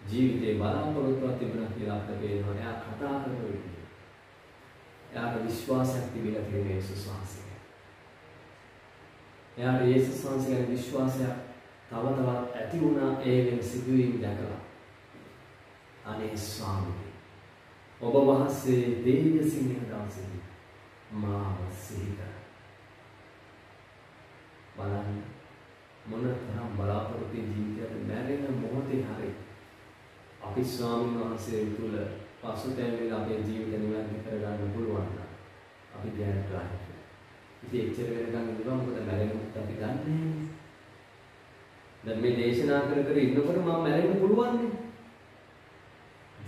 ජීවිතේ බලාපොරොත්තුවක් තිබුණා කියලා අපිට පේනවා. එයා කතා කරන විදිහ. එයාට විශ්වාසයක් තිබිලා තියෙන යේසුස් වහන්සේ. එයාට යේසුස් වහන්සේ ගැන විශ්වාසයක් තව තවත් ඇති වුණා ඒ වෙන සිදුවීම් දැකලා. අනේ ස්වාමී ඔබ වහන්සේ දෙවියන්සින් දවසේදී මාව සිහි කර. බලන්න මොන තරම් බලාපොරොත්තු ජීවිතයක් මැරෙන මොහොතේ හරි අපි ස්වාමීන් වහන්සේ තුල පසුතැවෙලා අපේ ජීවිත නිවැරදි කරගන්න පුළුවන් නම් අපි ජයග්‍රාහී. ඉතින් එච්චර වෙනකන් ඉඳලා මොකද මැරෙන මොහොත අපි දන්නේ. දැන් මේ දේශනා කර ඉන්නකොට මම මැරෙන්න පුළුවන් නේ.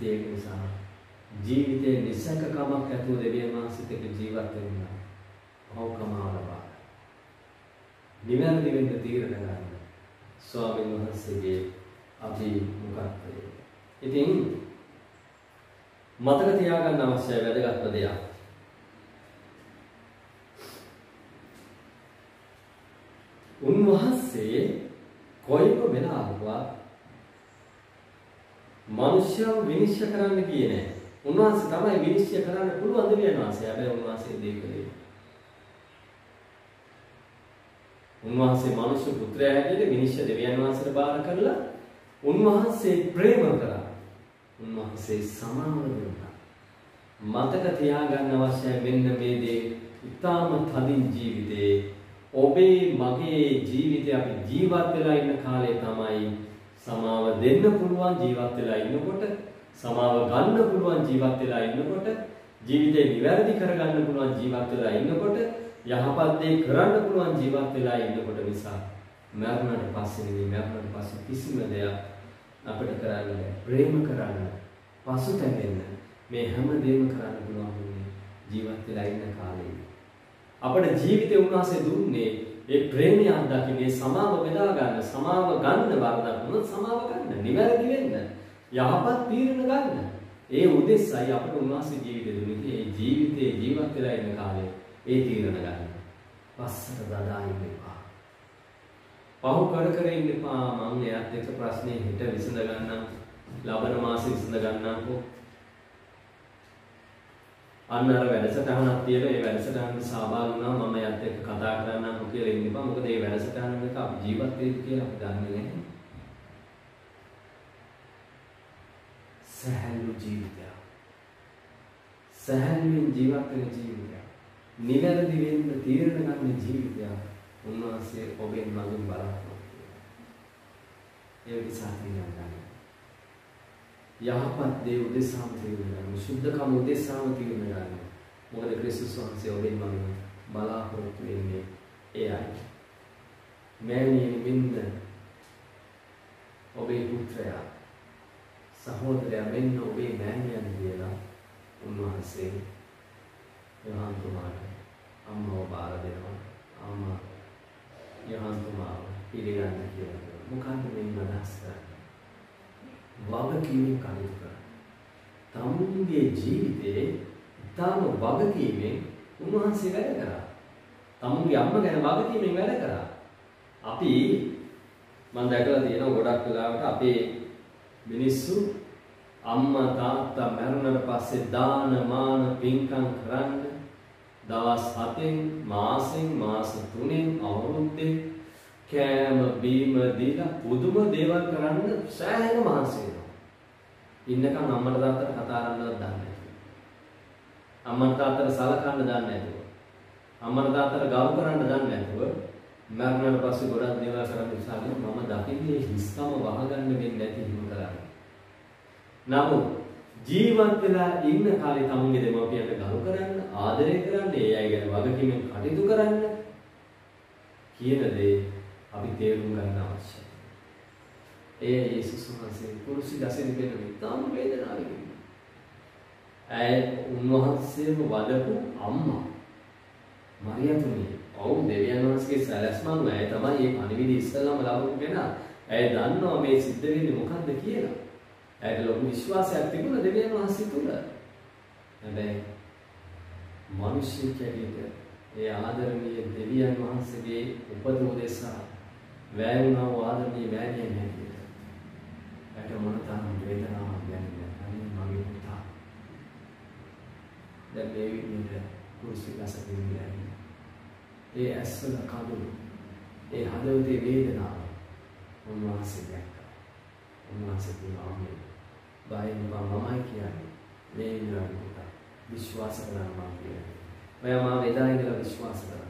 ඒක නිසා ජීවිතේ නිසකකමක් ඇතුව දෙවියන් වහන්සේත් එක්ක ජීවත් වෙන්න අවකම ආලබා. නිවැරදි වෙන්න තීරණ ගන්න. ස්වාමීන් වහන්සේගේ අභිමුඛත්වය. ඉතින් මතක තියාගන්න අවශ්‍ය වැදගත්ම දෙයක්. උන්වහන්සේ කොයිම වෙලාවකවත් මනුෂ්‍යව විනිශ්චය කරන්න ගියේ නැහැ. උන්වහන්සේ තමයි විනිශ්චය කරන්න පුළුවන් දෙවියන් වහන්සේ. හැබැයි උන්වහන්සේ දෙය කළේ. උන්වහන්සේ මනුෂ්‍ය පුත්‍රයා හැටියට විනිශ්චය දෙවියන් වහන්සේට බාර කරලා උන්වහන්සේ ප්‍රේම කරා. උන්වහන්සේ සමාව දුන්නා. මතක තියාගන්න අවශ්‍යයි මෙන්න මේ දේ. ඊටාම තදින් ජීවිතේ ඔබේ මගේ ජීවිතේ අපි ජීවත් වෙලා ඉන්න කාලේ තමයි සමාව දෙන්න පුළුවන් ජීවත් වෙලා ඉන්නකොට, සමාව ගන්න පුළුවන් ජීවත් වෙලා ඉන්නකොට, ජීවිතේ නිවැරදි කරගන්න පුළුවන් ජීවත් වෙලා ඉන්නකොට, යහපත් දේ කරන්න පුළුවන් ජීවත් වෙලා ඉන්නකොට නිසා මරණයට පස්සේ නෙවෙයි මරණයට පස්සේ කිසිම දෙයක් අපිට කරන්න බැහැ. ප්‍රේම කරන්න, පසුතැවෙන්න මේ හැම දෙයක්ම කරන්න පුළුවන් වෙන්නේ ජීවත් වෙලා ඉන්න කාලේ. අපේ ජීවිතේ උන්වහන්සේ දුන්නේ ඒ ප්‍රේමය අත්දකින්නේ සමාව බෙදා ගන්න, සමාව ගන්න වරදක් වුණොත් සමාව ගන්න, නිවැරදි වෙන්න, යහපත් තීරණ ගන්න. ඒ උදෙස්සයි අපට උන්වහන්සේ ජීවිතේ දුන්නේ. ඒ ජීවිතේ ජීවත් වෙලා ඉන්න කාලේ ඒ තීරණ ගන්න. පස්සට දදා ඉන්න එපා. පහු කර ඉන්න එපා. මම එයාත් එක්ක ප්‍රශ්නේ හිත විසඳ ගන්නම්. ලබන මාසෙ විසඳ ගන්නම්කෝ. අන්න අර වැඩසටහනක් තියෙනවා. ඒ වැඩසටහනට සහභාගී වුණා මම එයාත් එක්ක කතා කරන්නම්කෝ කියලා ඉන්න එපා. මොකද මේ වැඩසටහන එක අපි ජීවත් වෙන්නේ කියලා අපි දන්නේ නැහැ. සහැල්ලු ජීවිතයක්. සහැල්ලුවෙන් ජීවත් වෙන ජීවිතයක්. නිවැරදි වෙන්න තීරණ ගන්න ජීවිතයක්. උන්වහන්සේ ඔබෙන් මගින් බලාපොරොත්තු වෙනවා. ඒ නිසා තියෙනවා. යහපත් දේ උදෙසාම තීරණ ගන්න. සුද්ධකම උදෙසාම තීරණ ගන්න. මොකද ක්‍රිස්තුස් වහන්සේ ඔබෙන් මගින් බලාපොරොත්තු වෙන්නේ එයයි. මෑණියනි මෙන්න ඔබේ පුත්‍රයා සහෝදරයා මෙන්න ඔබේ මෑණියන් කියලා උන්වහන්සේ යෝහන් තුමාට අම්මව බාර දෙනවා. අම්මා යහන්තුමාව පිළිගන්න කියලා. මොකක්ද මේ අදහස් කරන්නේ? වගකීමෙන් කටයුතු කරන්න. තමුන්ගේ ජීවිතේ ඉතාම වගකීමෙන් උන්වහන්සේ වැඩ කරා. තමුන්ගේ අම්මා ගැන වගකීමෙන් වැඩ කරා. අපි මම දැකලා තියෙනවා ගොඩක් වෙලාවට අපේ මිනිස්සු අම්මා තාත්තා මැරුණාට පස්සේ දාන මාන පින්කම් කරන්න දවස් 7න් මාසෙන් මාස 3න් අවුරුද්දෙන් කෑම බීම දීලා පුදුම දේවල් කරන්න සෑහෙන මහන්සි වෙනවා. ඉන්නකම් අම්මට තාත්තට කතා කරන්නවත් දන්නේ නැහැ. අම්මට තාත්තට සලකන්න දන්නේ නැතුව. අම්මට තාත්තට ගෞරව කරන්න දන්නේ නැතුව මරණයට පස්සේ ගොඩක් දේවල් කරන්න ඉස්සාවෙ මම දකින්නේ හිස්කම වහගන්න වෙන්නේ නැති හිම කරන්නේ. නමුත් ජීවත් වෙලා ඉන්න කාලේ තමුන්ගේ දෙමව්පියන්ට ගරු කරන්න, ආදරය කරන්න, ඒ අය ගැන වගකීමෙන් කටයුතු කරන්න කියන දේ අපි තේරුම් ගන්න අවශ්‍යයි. ඒ යේසුස් වහන්සේ කුරුසි ගසෙන් පෙන්නන ඉතාම වේදනාවකින්. ඇය උන්වහන්සේව වදපු අම්මා මරියතුමිය. ඔව් දෙවියන් වහන්සේගේ සැලැස්මම ඇය තමයි මේ පණිවිඩය ඉස්සෙල්ලාම ලබපු කෙනා. ඇය දන්නවා මේ සිද්ධ වෙන්නේ මොකද්ද කියලා. ඇයට ලොකු විශ්වාසයක් තිබුණා දෙවියන් වහන්සේ තුල. හැබැයි මිනිස්සු කැටියට ඒ ආදරණීය දෙවියන් වහන්සේගේ උපත උදෙසා වැය වුණා ආදරණීය මෑණියන් හැටියට. ඇයට මොනතරම් වේදනාවක් දැනෙන්නේ අනේ මගේ පුතා. දැන් මේ විදිහට කුරුසි ගසකින් ඉන්නේ. ඒ ඇස්වල කඳුළු, ඒ හදවතේ වේදනාව උන්වහන්සේ දැක්කා. උන්වහන්සේ කියනවා මේ බයෙන් මමයි කියන්නේ මේ ඉන්ද්‍රයන් පුතා විශ්වාස කරනවා කියන්නේ. ඔයා මාව එදා ඉඳලා විශ්වාස කරා.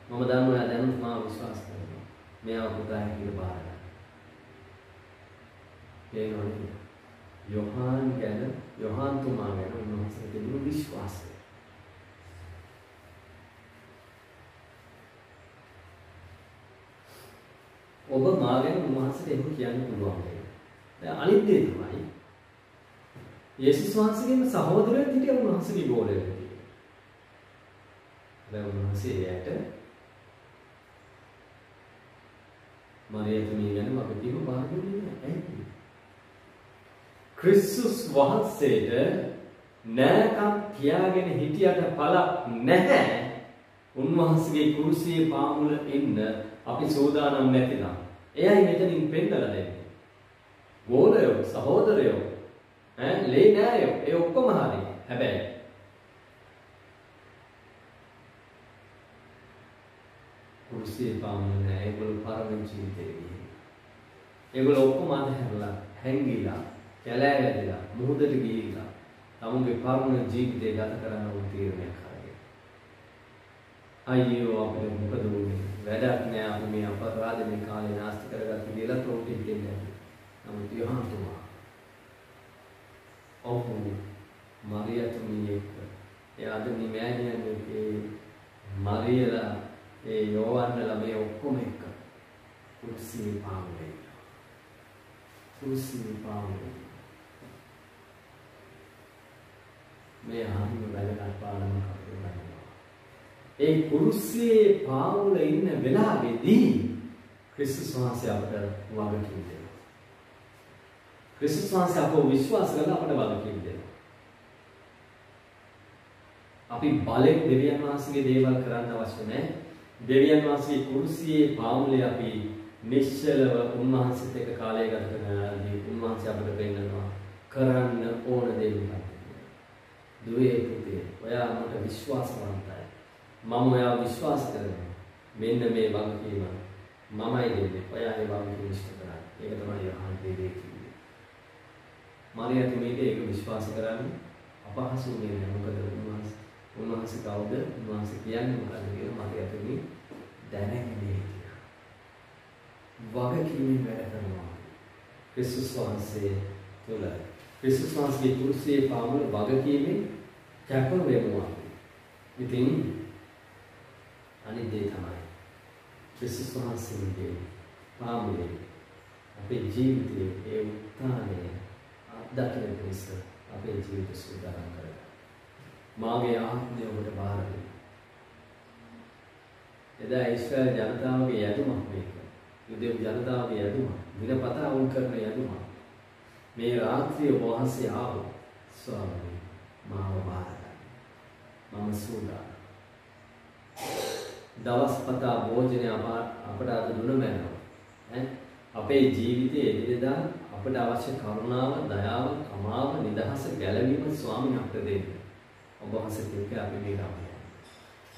මම දන්නවා දැන් මාව විශ්වාස කරනවා. මෙයා පුතා කියලා බාර ගන්න. ඒ නෝනේ යොහාන් තුමා ගැන උන්වහන්සේ තිබුණු විශ්වාසය. ඔබ මා ගැන උන්වහන්සේට එහෙම කියන්න පුළුවන් වෙයි. දැන් අනිත් දේ තමයි යේසුස් වහන්සේගේම සහෝදරයෙක් හිටියා උන්වහන්සේගේ ගෝලයෙක් හිටියා. දැන් උන්වහන්සේ එයාට මරියතුමිය ගැන වගකීම බාර දුන්නේ නැහැ. ක්‍රිස්තුස් වහන්සේට නෑකම් කියාගෙන හිටියට පළක් නැහැ. උන්වහන්සේගේ කුරුසියේ පාමුල ඉන්න අපි සෝදානම් නැතිනම්. එයයි මෙතනින් පෙන්නලා දෙන්නේ. ගෝලයෝ සහෝදරයෝ ලේ නෑයෝ ඒ ඔක්කොම හරි. හැබැයි කුරුසියේ පාමුල නෑ. ඒගොල්ලෝ පරම ජීවිතේ ගිහින්. ඒගොල්ලෝ ඔක්කොම අතහැරලා හැංගිලා කැලෑ වැදිලා මුහුදට ගිහිල්ලා තමුන්ගේ පරම ජීවිතේ ගත කරන්න උන් තීරණයක් කරගෙන. අයියෝ අපිට මොකද වුනේ? වැඩක් නෑ අපි මේ අපරාධේ කාලේ නාස්ති කරගත්ත කියලා තෝටි හිතෙන්නේ නැහැ. නමුත් යොහාන් තුමා ඔහු මරියතුමිය එයාද නිමෑණියන්ගේ මරියලා ඒ යෝවන්ලා මේ ඔක්කොම එක්ක කුරුසියේ පාමුලේ කුරුසියේ පාමුලේ මේ ආත්ම වැදගත් පාඩමක් අපිට ගන්නවා. ඒ කුරුසියේ පාමුල ඉන්න වෙලාවේදී ක්‍රිස්තුස් වහන්සේ අපට වගකීම් දෙනවා. ක්‍රිස්තුස් වහන්සේ අපව විශ්වාස කරලා අපට වගකීම් දෙනවා. අපි බලෙන් දෙවියන් වහන්සේගේ දේවල් කරන්න අවශ්‍ය නැහැ. දෙවියන් වහන්සේගේ කුරුසියේ පාමුලේ අපි නිශ්චලව උන්වහන්සේත් එක්ක කාලය ගත කරනදී උන්වහන්සේ අපට පෙන්නනවා කරන්න ඕන දේ මොකක්ද? දුවේ පුතේ ඔයා මට විශ්වාසවන්තයි. මම ඔයාව විශ්වාස කරනවා. මෙන්න මේ වගකීම මමයි දෙන්නේ. ඔයා ඒ වගකීම ඉෂ්ට කරා. ඒක තමයි යොහාන් දෙවියන් කිව්වේ. මරියතුමියට ඒක විශ්වාස කරන්න අපහසු වෙන්නේ මොකද උන්වහන්සේ කවුද? උන්වහන්සේ කියන්නේ මොකක්ද කියලා මරියතුමිය දැනගෙන හිටියා. වගකීමෙන් වැඩ කරනවා. ක්‍රිස්තුස් වහන්සේ තුළ ක්‍රිස්තුස් වහන්සේගේ කුරුසියේ පාමුල වගකීමෙන් කැප වෙනවා. ඉතින් අනිත් දේ තමයි ක්‍රිස්තුස් වහන්සේගේ පාමුලේ අපේ ජීවිතයේ ඒ උත්ථානය අත්දැකීම පිණිස අපේ ජීවිත සූදානම් කරගන්න. මාගේ ආත්මය ඔබට බාර දෙන්න. එදා ඊශ්‍රායල් ජනතාවගේ යදුමක් මේක. යුදෙව් ජනතාවගේ යදුමක්. දිනපතා වුන් කරන යදුමක්. මේ රාත්‍රිය වහන්සේ ආවෝ. ස්වාමීනි මාව බාර ගන්න. මම සූදානම්. දවස්පතා භෝජනය අපට අද දුන මැනවා. අපේ ජීවිතයේ එදිනෙදා අපට අවශ්‍ය කරුණාව, දයාව, කමාව, නිදහස, ගැලවීම ස්වාමීන් අපට දෙන්න. ඔබ වහන්සේ කිව්ක අපි මේ ගමන.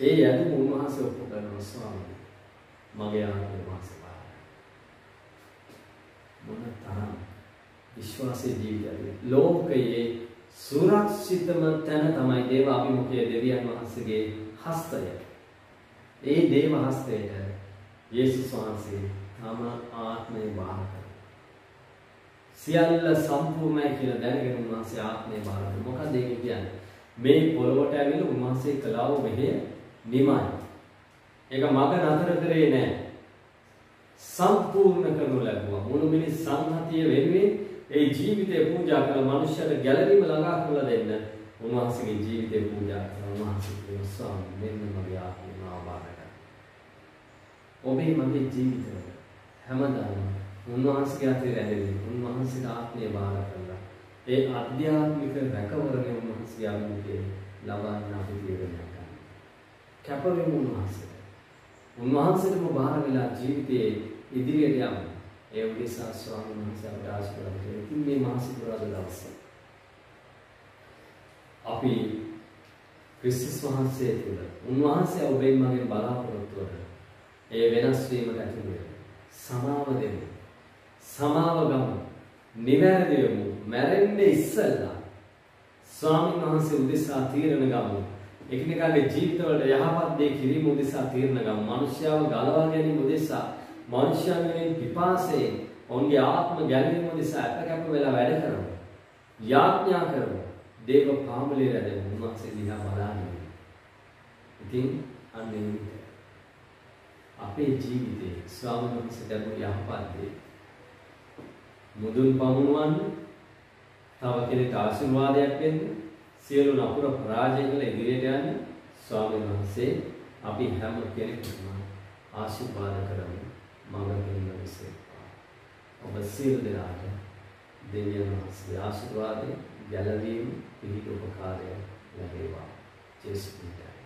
ඒ යදුම උන්වහන්සේ ඔප්පු කරනවා ස්වාමීනි. මගේ ආත්මය වහන්සේ පාරයි. මොන තරම් විශ්වාසයේ ජීවිතයද. ලෝකයේ සුරක්ෂිතම තැන තමයි දේව අභිමුඛයේ දෙවියන් වහන්සේගේ හස්තය. ඒ දේව හස්තයට යේසුස් වහන්සේ තම ආත්මය බාර කරනවා. සියල්ල සම්පූර්ණයි කියලා දැනගෙන උන්වහන්සේ ආත්මය බාර කරනවා. මොකද ඒක කියන්නේ? මේ පොළොවට ඇවිල්ලා උන්වහන්සේ කළා වූ මෙහෙය නිමයි. ඒක මග නතර කරේ නෑ. සම්පූර්ණ කරනු ලැබුවා. මුළු මිනිස් සංහතිය වෙනුවෙන් ඒ ජීවිතය පූජා කළ මනුෂ්‍යයට ගැලවීම ළඟා කරලා දෙන්න උන්වහන්සේගේ ජීවිතය පූජා කරන උන්වහන්සේ කියනවා ස්වාමී මෙන්න මගේ ආත්මය මාව බාර ගන්න. ඔබේ මගේ ජීවිතවල හැමදාම උන්වහන්සේගේ අතේ රැඳෙන්නේ උන්වහන්සේගේ ආත්මය බාර කරලා ඒ ආධ්‍යාත්මික රැකවරණය උන්වහන්සේගේ අනුමතේ ලබන්න අපි තීරණය ගන්න. කැපවෙමු උන්වහන්සේට. උන්වහන්සේටම බාර වෙලා ජීවිතයේ ඉදිරියට යමු. ඒ උදෙසා ස්වාමීන් වහන්සේ අපට ආශිර්වාද කරනවා. ඉතින් මේ මාසිකුරාදා දවසේ අපි ක්‍රිස්තුස් වහන්සේ තුළ උන්වහන්සේ ඔබෙන් මගෙන් බලාපොරොත්තු වන ඒ වෙනස් වීමට ඇතුළු වෙන සමාව දෙමු. සමාව ගමු. නිවැරදි වෙමු. මැරෙන්නේ ඉස්සෙල්ලා ස්වාමීන් වහන්සේ උදෙසා තීරණ ගමු. එකිනෙකාගේ ජීවිතවලට යහපත් දේ කිරීම උදෙසා තීරණ ගමු. මනුෂ්‍යව ගලවා ගැනීම උදෙසා මනුෂ්‍යයන්ගෙන් පිපාසයෙන් ඔවුන්ගේ ආත්ම ගැනීම උදෙසා අපකැප වෙලා වැඩ කරමු. යාඥා කරමු. දේව පාමුලේ රැඳෙමු. උන්වහන්සේ දිහා බලන්නේ. ඉතින් අන්නේ අපේ ජීවිතේ ස්වාමීන් වහන්සේ දක්වන යහපත් දේ මුදුන් පමුණවන්න, තව කෙනෙක් ආශිර්වාදයක් වෙන්න, සියලු නපුර පරාජය කළ ඉදිරියට යන්න ස්වාමීන් වහන්සේ අපි හැම කෙනෙකුම ආශිර්වාද කරමු. මඟ පෙන්වන්නේ. ඔබ සියලු දෙනාට දෙවියන් වහන්සේගේ ආශිර්වාදය, ගැලවීම, පිහිට උපකාරය ලැබේවා. ජේසුස් ක්‍රිස්තුයි.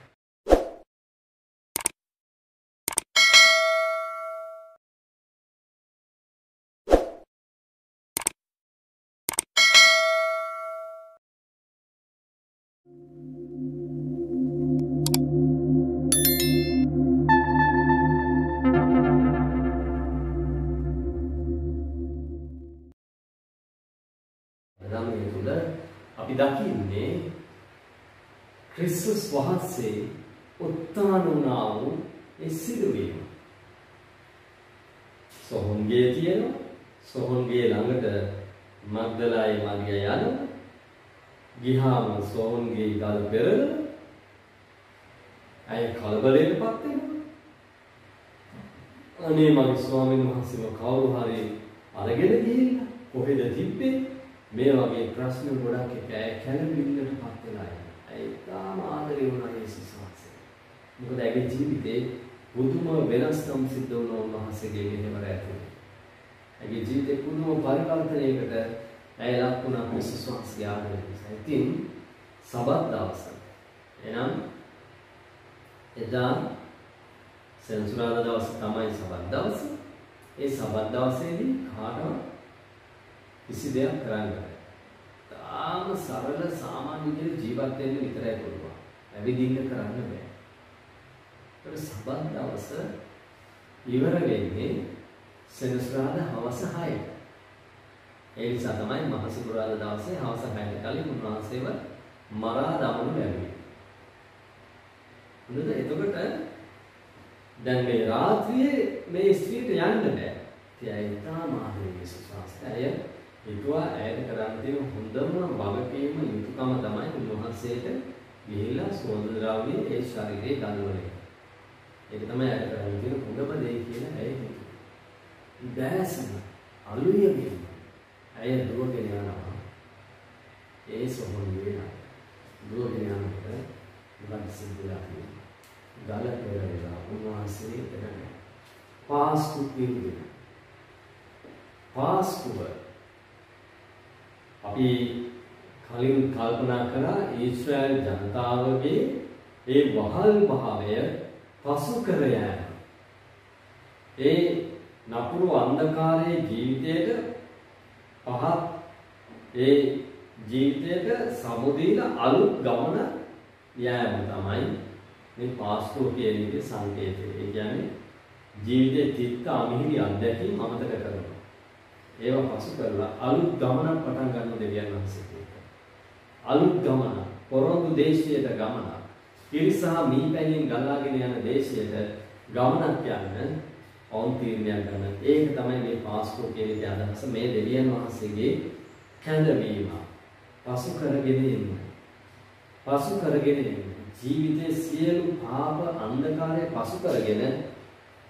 අපි දකින්නේ ක්‍රිස්තුස් වහන්සේ උත්ථාන වුණා වූ ඒ සිදුවීම. සොහොන්ගේ තියෙනවා. සොහොන්ගේ ළඟට මග්දලායි මරිය යනවා. ගිහාම සොහොන්ගේ ගල් පෙරලා අය කලබලයටපත් වෙනවා. අනේ මගේ ස්වාමීන් වහන්සේව කවුරු හරි අරගෙන ගිහිල්ලා කොහෙද තිබ්බේ? මේ වගේ ප්‍රශ්න ගොඩක් කැළඹිල්ලටපත් වෙලා යනවා. ඒ තාම ආදරේ වුණා යේසුස් වහන්සේ. මොකද ඇගේ ජීවිතේ පුදුම වෙනස්කම් සිද්ධ වුණා උන්වහන්සේගේ මෙහෙවර ඇතුළේ. ඇගේ ජීවිතේ පුදුම පරිවර්තනයකට ඇය ලක් වුණා ක්‍රිස්තුස් වහන්සේ ආදරේ නිසා. ඉතින් සබත් දවස. එනම් එදා සෙන්සුරාදා දවස තමයි සබත් දවස. ඒ සබත් දවසේදී කාටවත් කිසි දෙයක් කරන්න බෑ. තාම සරල සාමාන්‍ය විදිහට ජීවත් වෙන්න විතරයි පුළුවන්. ඇවිදින්න කරන්න බෑ. ඒත් සබත් දවස ඉවර වෙන්නේ සෙනසුරාදා හවස 6ට. ඒ නිසා තමයි මහසිකුරාදා දවසේ හවස 6ට කලින් උන්වහන්සේව මරා දමනු ලැබුවේ. නේද? එතකොට දැන් මේ රාත්‍රියේ මේ ස්ත්‍රීට යන්න බෑ. ඉතින් තාම ආදරේ යේසුස් වහන්සේ හිතුවා ඇයට කරන්න තියෙන හොඳම වගකීම යුතුයකම තමයි උන්වහන්සේට ගිහිලා සුවඳ ද්‍රව්‍ය ඒ ශරීරයේ ගන්වන්නේ. ඒක තමයි ඇයට කරන්න තියෙන හොඳම දේ කියලා ඇය හිතුවා. දැසම අලුයගෙන ඇය දුවගෙන යනවා. ඒ සොහොන් වේලා දුවගෙන යනකොට මොකද සිද්ධ වෙන්නේ? ගල පෙරලා උන්වහන්සේ එතන පාස්කු පිළිදෙන පාස්කුව අපි කලින් කල්පනා කළා ඊශ්‍රායල් ජනතාවගේ ඒ වහල් භාවය පසු කර යෑම. ඒ නපුරු අන්ධකාරයේ ජීවිතයට පහත් ඒ ජීවිතයට සමුදීන අලුත් ගමන යෑම තමයි මේ පාස්කුව කියන එකේ සංකේතය. ඒ කියන්නේ ජීවිතයේ තිත්ත අමිහිරි අත්දැකීම් අමතක කරනවා. ඒවා පසු කරලා අලුත් ගමනක් පටන් ගන්න දෙවියන් වහන්සේ කියනවා. අලුත් ගමන, පොරොන්දු දේශයට ගමන, පිරිසහ මීපැණින් ගලාගෙන යන දේශයට ගමනක් යන්න ඔවුන් තීරණයක් ගන්න. ඒක තමයි මේ පාස්කුව කියන එකේ අදහස. මේ දෙවියන් වහන්සේගේ කැඳවීම පසු කරගෙන ඉන්න. පසු කරගෙන ඉන්න. ජීවිතයේ සියලු පාප අන්ධකාරය පසු කරගෙන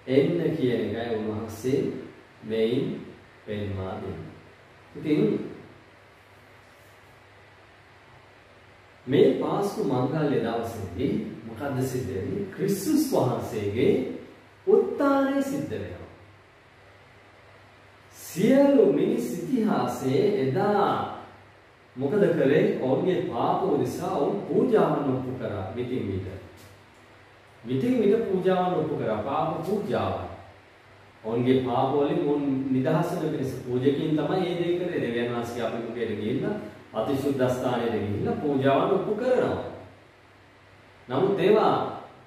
එන්න කියන එකයි උන්වහන්සේ මේන් පෙන්වා දෙන්නේ. ඉතින් මේ පාස්කු මංගල්‍ය දවසේදී මොකද්ද සිද්ධ වෙන්නේ? ක්‍රිස්තුස් වහන්සේගේ උත්ථානය සිද්ධ වෙනවා. සියලු මිනිස් ඉතිහාසයේ එදා මොකද කළේ? ඔවුන්ගේ පාප උදෙසා ඔවුන් පූජාවන් ඔප්පු කරා විටින් විට. විටින් විට පූජාවන් ඔප්පු කරා පාප පූජාවන්. ඔවුන්ගේ පාප වලින් ඔවුන් නිදහස් වෙන පිණිස පූජකින් තමයි මේ දේ කරේ. දෙවියන් වහන්සේ අපිට ගිහිල්ලා අතිශුද්ධ ස්ථානයට ගිහිල්ලා පූජාවන් ඔප්පු කරනවා. නමුත් ඒවා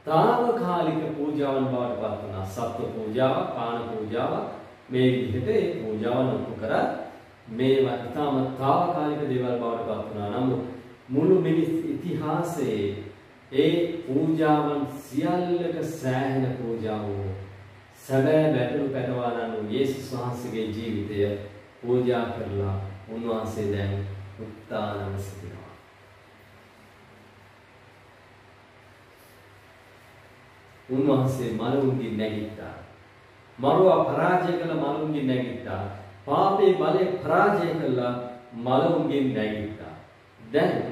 తాවකාලික පූජාවන් බවට පත් වුණා. සත්ව පූජාව, පාන පූජාව මේ විදිහට ඒ පූජාවන් ඔප්පු කරා. මේවා ඊටම తాවකාලික දේවල් බවට පත් වුණා. නමුත් මුළු මිනිස් ඉතිහාසයේ ඒ පූජාවන් සියල්ලට සෑහෙන පූජාවෝ සැබෑ බැටළු පැටවානන් යේසුස් වහන්සේගේ ජීවිතය පූජා කරලා උන්වහන්සේ දැන් උත්ථානව සිටිනවා. උන්වහන්සේ මලවුන්ගෙන් නැගිට්ටා. මරුව පරාජය කළ මලවුන්ගෙන් නැගිට්ටා. පාපේ බලය පරාජය කළා මලවුන්ගෙන් නැගිට්ටා. දැන්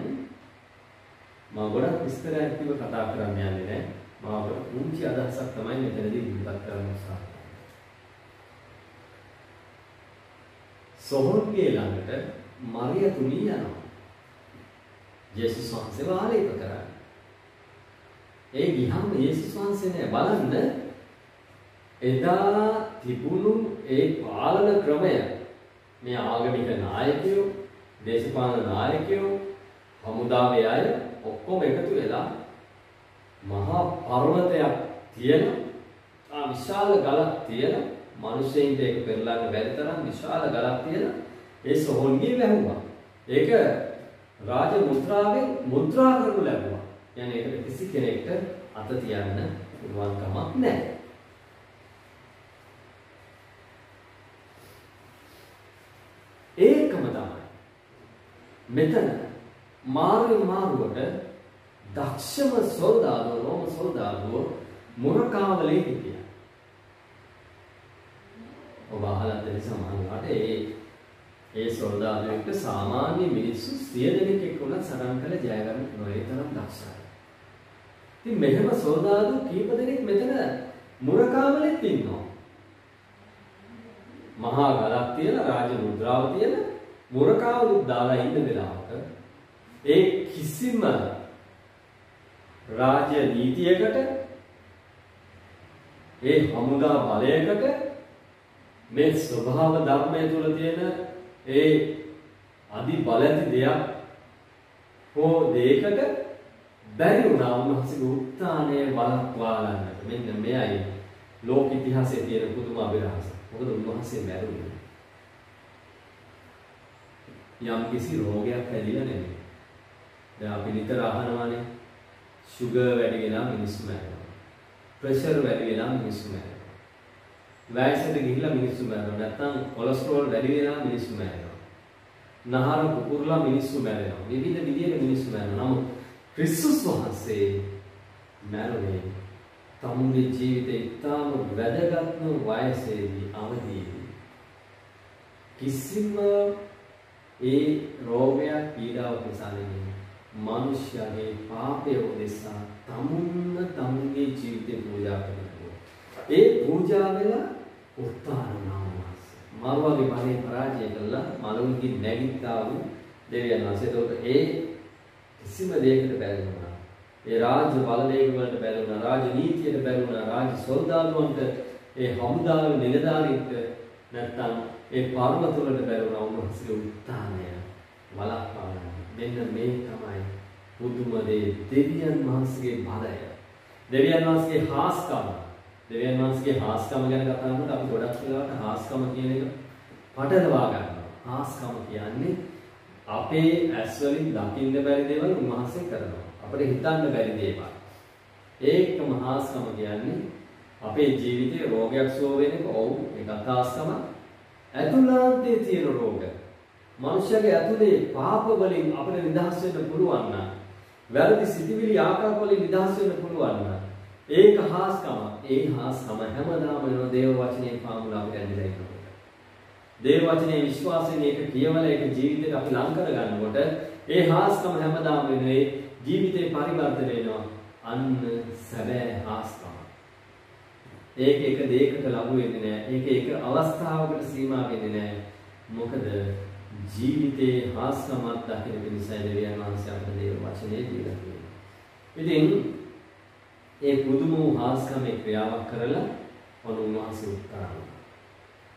මම ගොඩක් විස්තරයක් කතා කරන්න යන්නේ නැහැ. මම පුංචි අදහසක් තමයි මෙතනදී ඉදිරිපත් කරන්න උත්සාහ කරන්නේ. සොහොන්ගේ ළඟට මරිය තුනී යනවා. යේසුස් වහන්සේව ආලේප කරන්නේ. ඒ ගිහම යේසුස් වහන්සේ නෑ බලන්න එදා තිබුණු ඒ පාලන ක්‍රමය මේ ආගමික නායකයෝ, දේශපාලන නායකයෝ, හමුදාවේ අය ඔක්කොම එකතු වෙලා මහා පර්වතයක් තියෙන විශාල ගලක් තියෙන මිනිස්සෙයින්ට ඒක පෙරලන්න බැරි තරම් විශාල ගලක් තියෙන ඒ සොහොන්ගේ වැහුවා. ඒක රාජ මුද්‍රාවෙන් මුද්‍රා කරනු ලැබුවා. يعني ඒකට කිසි කෙනෙක්ට අත තියන්න පුළුවන් කමක් නැහැ. ඒකම තමයි මෙතන මාරුවට දක්ෂම සොල්දාදුව රෝම සොල්දාදුව මුරකාවලේ හිටියා. ඔබ අහලා තියෙන සමානවට ඒ සොල්දාදුවෙක්ට සාමාන්‍ය මිනිස්සු 100 දෙනෙක් එක්ක උනත් සටන් කළ ජය ගන්න පුළුවන් ඒ තරම් දක්ෂයි. ඉතින් මෙහෙම සොල්දාදු කීප දෙනෙක් මෙතන මුරකාවලෙත් ඉන්නවා. මහා ගලක් තියෙන රාජ මුද්‍රාව තියෙන මුරකාවලුත් දාලා ඉන්න වෙලාවක ඒ කිසිම රාජ්‍ය නීතියකට ඒ හමුදා බලයකට මේ ස්වභාව ධර්මයේ තුල තියෙන ඒ අදි බලති දෙයක් හෝ දෙයකට බැරි වුණා උන්වහන්සේගේ උත්ථානයේ බලක්වාලන්නට. මෙන්න මෙයයි ලෝක ඉතිහාසයේ තියෙන පුදුම අභිරහස. මොකද උන්වහන්සේ මැරුණේ යම් කිසි රෝගයක් හැදිලා නෙමෙයි. දැන් අපි නිතර අහනවානේ sugar වැඩි වෙලා මිනිස්සු මැරෙනවා. pressure වැඩි වෙලා මිනිස්සු මැරෙනවා. වයසට ගිහිල්ලා මිනිස්සු මැරෙනවා. නැත්නම් කොලෙස්ටරෝල් වැඩි වෙලා මිනිස්සු මැරෙනවා. නහර පුපුරලා මිනිස්සු මැරෙනවා. විවිධ විදිහට මිනිස්සු මැරෙනවා. නමුත් ක්‍රිස්තුස් වහන්සේ මැරුණේ තමුන්ගේ ජීවිතේ ඉතාම වැදගත්ම වයසේදී අවදීදී. කිසිම ඒ රෝගයක් පීඩාවක් නිසා නෙමෙයි. මනුෂ්‍යගේ පාපය උදෙසා තමුන්ගේ ජීවිතේ පූජා කරනවා. ඒ පූජා වෙලා උත්තාන නාමස්. මාරුවගේ බලේ පරාජය කළා මනුන්ගේ නැගිට්ටා වූ දෙවියන් වහන්සේ. ඒකට ඒ කිසිම දෙයකට බැරි වුණා. ඒ රාජ්‍ය බලවේග වලට බැරි වුණා. රාජ නීතියට බැරි වුණා. රාජ්‍ය සොල්දාදුවන්ට ඒ හමුදාවේ නිලධාරීන්ට නැත්තම් ඒ පර්වත වලට බැරි වුණා. උන්වහන්සේගේ උත්තානය වළක්වාගන්න. මෙන්න මේ තමයි පුදුම දේ දෙවියන් වහන්සේගේ බලය. දෙවියන් වහන්සේගේ හාස්කම. දෙවියන් වහන්සේගේ හාස්කම ගැන කතා කරනකොට අපි ගොඩක් වෙලාවට හාස්කම කියන එක පටලවා ගන්නවා. හාස්කම කියන්නේ අපේ ඇස් වලින් දකින්න බැරි දේවල් උන්වහන්සේ කරනවා. අපිට හිතන්න බැරි දේවල්. ඒකම හාස්කම කියන්නේ අපේ ජීවිතේ රෝගයක් සුව වෙන එක. ඔව් ඒකත් හාස්කම. ඇතුළාන්තයේ තියෙන රෝග. මනුෂ්‍යගේ ඇතුලේ පාප වලින් අපිට නිදහස් වෙන්න පුළුවන් නම්, වැරදි සිතිවිලි ආකාර වලින් නිදහස් වෙන්න පුළුවන් නම්, ඒක හාස්කම. ඒ හාස්කම හැමදාම වෙන දේව වචනේ පාමුල අපිට ඇදලා ඉන්නවා. දේව වචනේ විශ්වාසයෙන් ඒක කියවල ඒක ජීවිතේට අපි ලං කර ගන්නකොට ඒ හාස්කම හැමදාම වෙන්නේ ජීවිතේ පරිවර්තන වෙනවා. අන්න සැබෑ හාස්කම. ඒක එක දෙයකට ලඟු වෙන්නේ නැහැ. ඒක එක අවස්ථාවකට සීමා වෙන්නේ නැහැ. මොකද ජීවිතේ හාස්කමක් දකින නිසා දෙවියන් වහන්සේ අපට දේව වචනේ දීලා තියෙනවා. ඉතින් ඒ පුදුම හාස්කමේ ක්‍රියාවක් කරලා උන්වහන්සේ උත්තර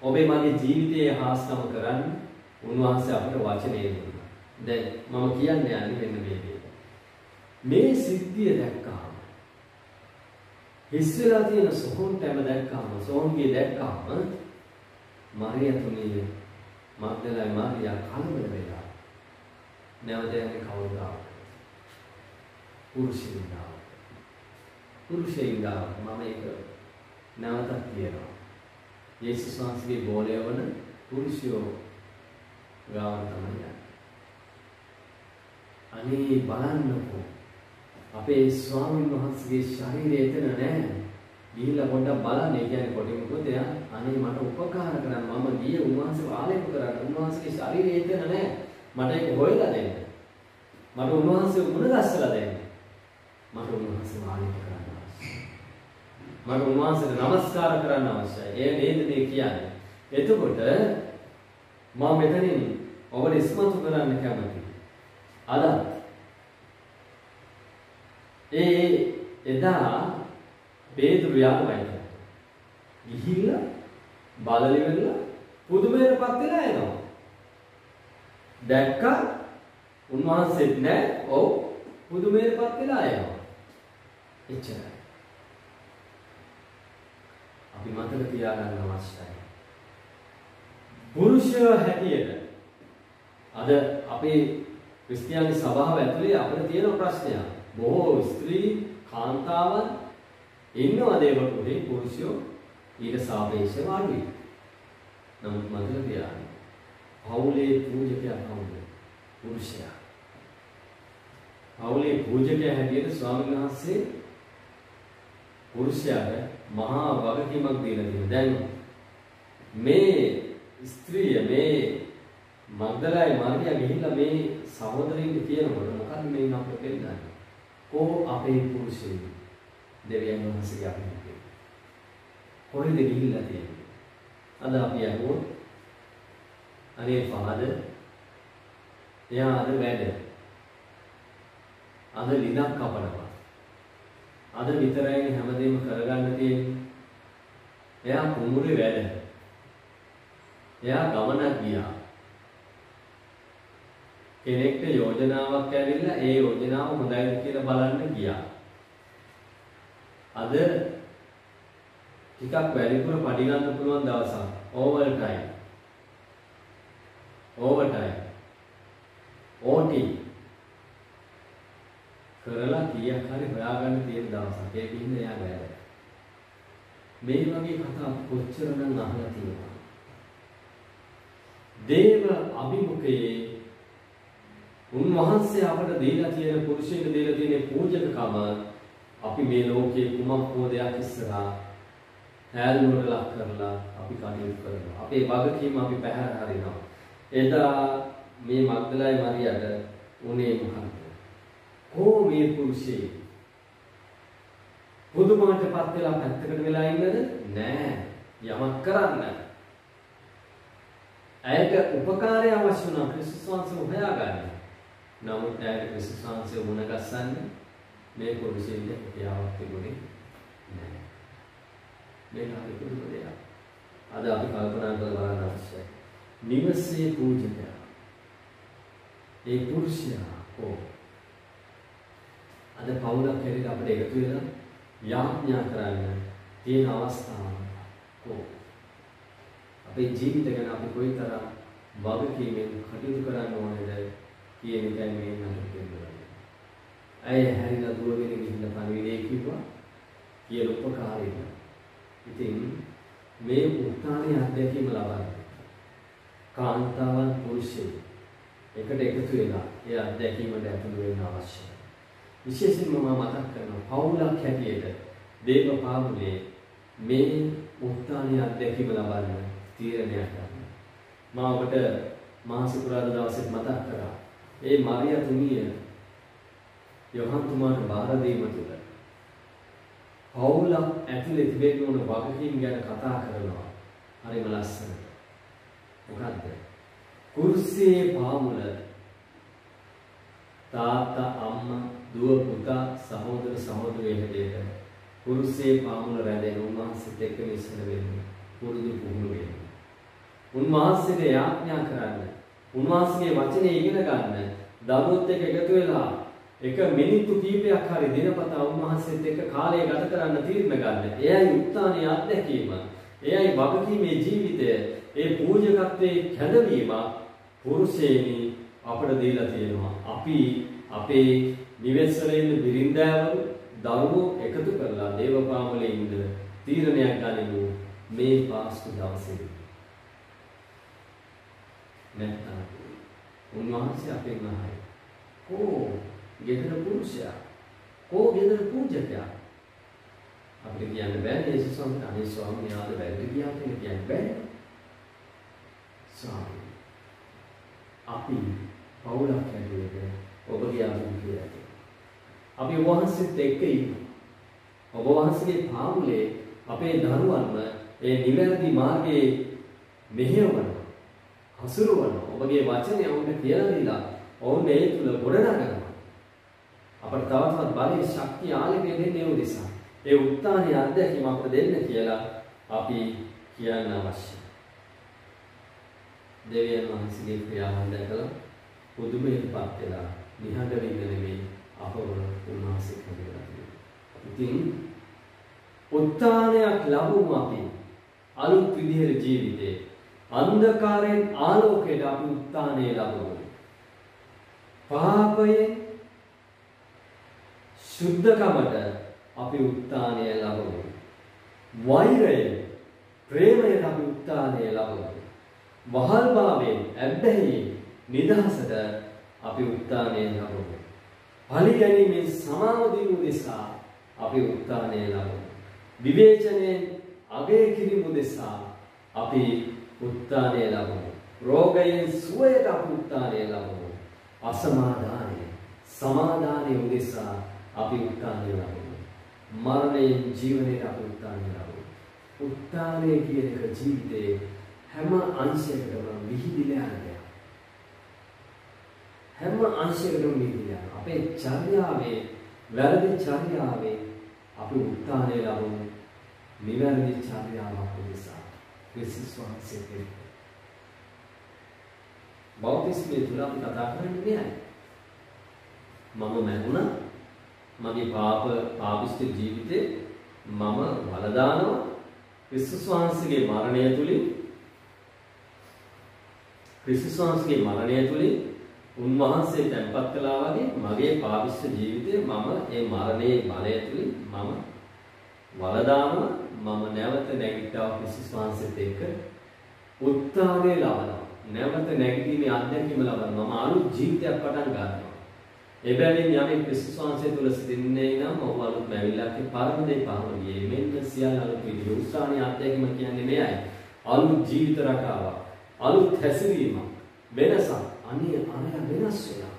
ඔබේ මගේ ජීවිතයේ හාස්කම කරන්න උන්වහන්සේ අපට වචනේ දුන්නා. දැන් මම කියන්නේ යන්නේ මෙන්න මේ දේ. මේ සිද්ධිය දැක්කහම හිස්වෙලා තියෙන සොහොන්ටම දැක්කහම සොහොන්ගේ දැක්කහම මරියතුමිය මග්දලයි මාරියා කලබල වෙලා නැවත යන්නේ කවුරුද? පුරුෂයෙන්දා මම ඒක නැවතත් කියනවා. යේසුස් වහන්සේගේ ගෝලය වන පුරුෂයෝ ගාවට තමයි යන්නේ. අනේ බලන්නකෝ අපේ ස්වාමීන් වහන්සේගේ ශරීරය එතන නැහැ. ගිහිල්ලා පොඩ්ඩක් බලන්න. ඒ කියන්නේ කොටින් මොකද එයා අනේ මට උපකාර කරන්න මම ගියේ උන්වහන්සේ ආලේප කරන්න. උන්වහන්සේගේ ශරීරය එතන නැහැ. මට ඒක හොයලා දෙන්න. මට උන්වහන්සේ මුණ ගැස්සලා දෙන්න. මට උන්වහන්සේ ආලේප කරන්න අවශ්‍යයි. මට උන්වහන්සේට නමස්කාර කරන්න අවශ්‍යයි. ඒ නේද මේ කියන්නේ. එතකොට මම මෙතනින් ඔබට ඉස්මතු කරන්න කැමතියි. අද එදා පේතුරු යාළුවයි ගිහිල්ලා බලලි වෙලා පුදුමයටපත් වෙලා එනවා. දැක්කා උන්වහන්සේත් නැහැ. ඔව් පුදුමයටපත් වෙලා එනවා. එච්චරයි. අපි මතක තියාගන්න අවශ්‍යයි. පුරුෂය හැටියට අද අපේ ක්‍රිස්තියානි සභාව ඇතුලේ අපිට තියෙන ප්‍රශ්නයක්. බොහෝ ස්ත්‍රී කාන්තාවන් ඉන්නවා දේවතුනේ පුරුෂයෝ ඊට සාපේක්ෂව අඩුයි. නමුත් මතක තියාගන්න. පවුලේ පූජකයා කවුද? පුරුෂයා. පවුලේ පූජකයා හැටියට ස්වාමීන් වහන්සේ පුරුෂයාට මහා වගකීමක් දීලා තියෙනවා. දැන් මේ ස්ත්‍රිය මේ මග්දලයි මාරියා ගිහිල්ලා මේ සහෝදරින්ට කියනකොට මොකක්ද මේ අපිට පෙන්නන්නේ? කෝ අපේ පුරුෂයෝ දෙවියන් වහන්සේගේ අපිට කොහෙද ගිහිල්ලා තියෙන්නේ? අද අපි අහුවොත් අනේ ෆාදර් එයා අද වැඩ. අද ලිඳක් කපනවා. අද විතරයි හැමදේම කරගන්න තියෙන්නේ. එයා කුඹුරේ වැඩ. එයා ගමනක් ගියා. කෙනෙක්ට යෝජනාවක් ඇවිල්ලා ඒ යෝජනාව හොඳයිද කියලා බලන්න ගියා. අද ටිකක් වැඩිපුර පඩි ගන්න පුළුවන් දවසක්. Over time. OT කරලා කීයක් හරි හොයාගන්න තියෙන දවසක්. ඒක ඉන්නේ එයා වැඩ. මේ වගේ කතා කොච්චරනම් අහලා තියෙනවා. දේව අභිමුඛයේ උන්වහන්සේ අපට දීලා තියෙන පුරුෂයෙක් දීලා තියෙන පූජකකම අපි මේ ලෝකයේ කුමක් හෝ දෙයක් ඉස්සරහා හැල්ලුවට ලක් කරලා අපි කටයුතු කරනවා. අපේ වගකීම අපි පැහැර හරිනවා. එදා මේ මග්දලයි මරියට උනේ මොකක්ද? කෝ මේ පුරුෂේ පුදුමකටපත් වෙලා පැත්තකට වෙලා ඉන්නද? නෑ. යමක් කරන්න. ඇයට උපකාරය අවශ්‍ය වුණා ක්‍රිස්තුස් වහන්සේව හොයාගන්න. නමුත් ඇයට ක්‍රිස්තුස් වහන්සේව මුණ ගැස්සන්න මේ පුරුෂයෙන්ගේ හැකියාවක් තිබුණේ නෑ. මේක හරි පුදුම දෙයක්. අද අපි කල්පනා කරලා බලන්න අවශ්‍යයි. නිවසේ පූජකයා. ඒ පුරුෂයා කෝ අද පවුලක් හැටියට අපිට එකතු වෙලා යාඥා කරන්න තියෙන අවස්ථාව කෝ අපේ ජීවිත ගැන අපි කොයිතරම් වගකීමෙන් කටයුතු කරන්න ඕනේද කියන එකයි මේ නඩු කියන්නේ. අය හැරිලා දුවගෙන ගිහින් පණිවිඩය කිව්වා කියලා උපකාරී. ඉතින් මේ උත්තරයේ අධ්‍යක්ීම ලබන්න කාන්තාවන් පුරුෂයෝ එකට එකතු වෙලා ඒ අධ්‍යක්ීමට ඇතුළු වෙන්න අවශ්‍යයි. විශේෂයෙන්ම මම මතක් කරනවා පවුලක් හැටියට දේවපාමුලේ මේ උත්තරයේ අධ්‍යක්ීම ලබන්න තීරණයක් ගන්න. මම ඔබට මාසිකුරාදා දවසේ මතක් කරා. ඒ මරියා තුමිය යොහන් තුමාට බාර දීම තුළ පවුලක් ඇතුලේ තිබෙන ඕන වගකීම් ගැන කතා කරනවා. හරිම ලස්සනට. මොකද්ද? කුර්සියේ පාමුල තාත්තා අම්මා දුව පුතා සහෝදර සහෝදරිය හැටියට කුර්සියේ පාමුල රැඳෙන උන්වහන්සේත් එක්ක මිශ්‍ර වෙන්නේ පුරුදු පුහුණු වෙන්නේ. උන්වහන්සේට යාඥා කරන්න, උන්වහන්සේගේ වචනේ ඉගෙන ගන්න, දරුවොත් එක්ක එකතු වෙලා එක මිනිත්තු කීපයක් හරි දිනපතා උන්වහන්සේත් එක්ක කාලය ගත කරන්න තීරණ ගන්න. එයයි උත්තානීය අත්දැකීම. එයයි වගකීමේ ජීවිතය. ඒ පූජකත්වයේ කැඳවීම පුරුෂයනි අපට දීලා තියෙනවා. අපි අපේ නිවෙස්වල ඉන්න බිරින්දෑවරු දරුවෝ එකතු කරලා දේවපාමුලේ ඉන්න තීරණයක් ගනිමු මේ පාස්කු දවසේ. නැත්නම් උන්වහන්සේ අපෙන් අහයි. කෝ ගෙදර පුරුෂයා? කෝ ගෙදර පූජකයා? අපිට කියන්න බෑ යේසුස් වහන්සේ අනේ ස්වාමීන් වහන්සේ බැරිද කියලා කියන්න බෑ. ස්වාමී අපි පවුලක් හැටියට ඔබගේ ආගම කියලා. අපි වහන්සේත් එක්ක ඉන්නවා. ඔබ වහන්සේගේ පාමුලේ අපේ දරුවන්ව ඒ නිවැරදි මාර්ගයේ මෙහෙයවන හසුරුවන ඔබගේ වචනය ඔවුන්ට කියලා දීලා ඔවුන් ඒ තුල ගොඩනගනවා. අපට තවතවත් බලයේ ශක්තිය ආලෝකය දෙන්නේ ඒ නිසා. ඒ උත්තානීය අධ්‍යක්ීම අපට දෙන්න කියලා අපි කියන්න අවශ්‍යයි. දෙවියන් වහන්සේගේ ක්‍රියාවන් දැකලා පුදුමයටපත් වෙලා නිහඬ වෙන්න නෙමෙයි අපව උන්වහන්සේ කරලා තියෙන්නේ. ඉතින් උත්තානයක් ලැබුම අපි අලුත් විදිහේ ජීවිතේ අන්ධකාරයෙන් ආලෝකයට අපි උත්තානය ලැබුවා. පාපයෙන් සුද්ධකමට අපි උත්තානය ලැබුවා. වෛරයෙන් ප්‍රේමයට අපි උත්තානය ලැබුවා. වහල්භාවයෙන් ඇබ්බැහියෙන් නිදහසට අපි උත්තානය ලැබුවා. පරිගැනීමෙන් සමාව දීම නිසා අපි උත්තානය ලැබුවා. විවේචනයෙන් අගය කිරීම නිසා අපි උත්තානය ලැබුවා. රෝගයෙන් සුවයට අපි උත්තානය ලැබුවා. අසමාදානය සමාදානය උදෙසා අපි උත්තානය ලැබුවා. මරණයෙන් ජීවනයට අපි උත්තානය ලැබුවා. උත්තානය කියන එක ජීවිතේ හැම අංශයකටම විහිදිලා යනවා. හැම අංශයකටම විහිදිලා යනවා. අපේ චර්යාවේ වැරදි චර්යාවේ අපි උත්තානය ලැබුණු නිවැරදි චර්යාවක් නිසා ක්‍රිස්තුස් වහන්සේ බෞද්ධ තුල අපි කතා කරන්නේ මෙයයි. මම මැරුණා. මගේ පාපිෂ්ඨ ජීවිතේ මම වලදානවා. ක්‍රිස්තුස් වහන්සේගේ මරණය තුලින් උන්වහන්සේ තැන්පත් කළා වගේ මගේ පාපිෂ්ඨ ජීවිතේ මම ඒ මරණයේ බලය තුලින් මම වලදානවා. මම නැවත නැගිට්ටා ක්‍රිස්තුස් වහන්සේත් එක්ක උත්ථානය ලබනවා. නැවත නැගීමේ අත්දැකීම ලබනවා. මම අලුත් ජීවිතයක් පටන් ගන්නවා. එබැවින් යමෙක් ක්‍රිස්තුස් වහන්සේ තුල සිටින්නේ නම් ඔහු අලුත් මැවිල්ලක්ගේ පරම දේ පහළ ගියේ. මෙන්න සියල්ල අලුත් විදිහේ උත්සාහණීය අත්දැකීම කියන්නේ මෙයයි. අලුත් ජීවිත රටාවක්, අලුත් හැසිරීමක්, වෙනසක්. අනේ අනය වෙනස් වෙනවා.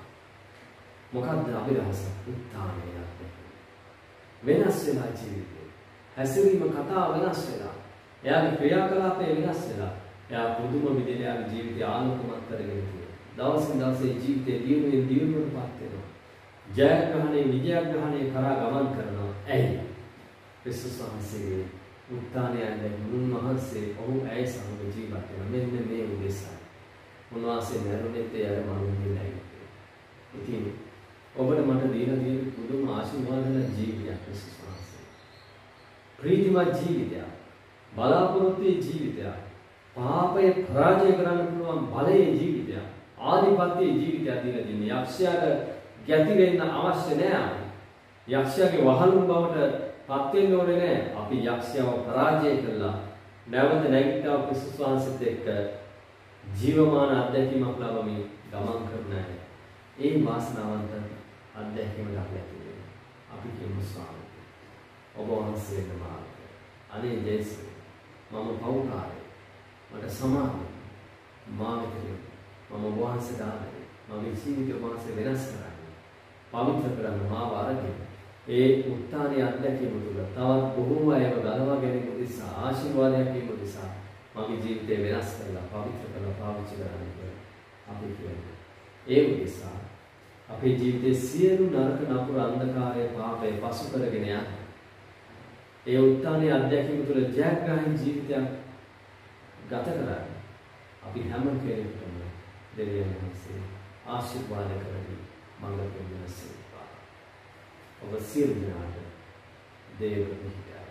මොකක්ද අභිරහස? උත්ථානය වෙනස් වෙලා ජීවිතේ. හැසිරීම කතාව වෙනස් වෙලා. එයාගේ ක්‍රියාකලාපය වෙනස් වෙලා. එයා පුදුම විදිහට එයාගේ ජීවිතය ආලෝකමත් කරගෙන තියෙනවා. දවසින් දවස ජීවිතේ දියුණුවටපත් වෙනවා. ජයග්‍රහණය විජයග්‍රහණය කරා ගමන් කරනවා. ඇයි? ක්‍රිස්තුස් වහන්සේගේ උත්ථානයෙන් උන්වහන්සේ ඔහු ඇය සමග ජීවත් වෙනවා. මෙන්න මේ උදෙසා. උන්වහන්සේ මරුණෙත් එයාගේ මනුස්සයෙක් නෑ. ඉතින් ඔබට මට දීලා තියෙන පුදුම ආශිර්වාදන ජීවිතයක් ක්‍රිස්තුස් වහන්සේ. ප්‍රීතිමත් ජීවිතයක්. බලාපොරොත්තුවේ ජීවිතයක්. පාපය පරාජය කරන්න පුළුවන් බලයේ ජීවිතයක්. ආධිපත්‍යයේ ජීවිතයක් දීලා දෙන්නේ. යක්ෂයාට ගැති වෙන්න අවශ්‍ය නෑ. යක්ෂයාගේ වහලුන් බවට පත් වෙන්න ඕනේ නෑ. අපි යක්ෂයව පරාජය කළා. නැවත නැගිට්ටා ක්‍රිස්තුස් වහන්සේත් එක්ක ජීවමාන අත්දැකීමක් ලබමින් ගමන් කරන අය. ඒ වාසනාවන්ත අත්දැකීමක් ලැබෙන්නේ. අපි කියමු ස්වාමී. ඔබ වහන්සේට මාර්ගය. අනේ ජේසුස් මම පවුකාරයි. මට සමාන මාර්ගය. මම වහන්සේට ආදරේ. මගේ ජීවිතය වහන්සේ වෙනස් කරන්නේ. පවිත්‍ර කරන්න මාව අරගෙන ඒ උත්ථානයේ අත්දැකීම තුළ තවත් බොහෝ අයව ගලවා ගැනීම නිසා ආශිර්වාදයක් වීම නිසා මගේ ජීවිතය වෙනස් කරලා පවිත්‍ර කරලා පාවිච්චි කරන්න කියලා අපි කියන්නේ. ඒ නිසා අපේ ජීවිතයේ සියලු නරක නපුර අන්ධකාරය පාපය පසු කරගෙන යන ඒ උත්ථානයේ අත්දැකීම තුළ ජයග්‍රහී ජීවිතයක් ගත කරගන්න අපි හැම කෙනෙකුටම දෙවියන් වහන්සේ ආශිර්වාද කරමි මඟ පෙන්වන සේවා. ඔබ සියලු දෙනාට දේව පිහිටා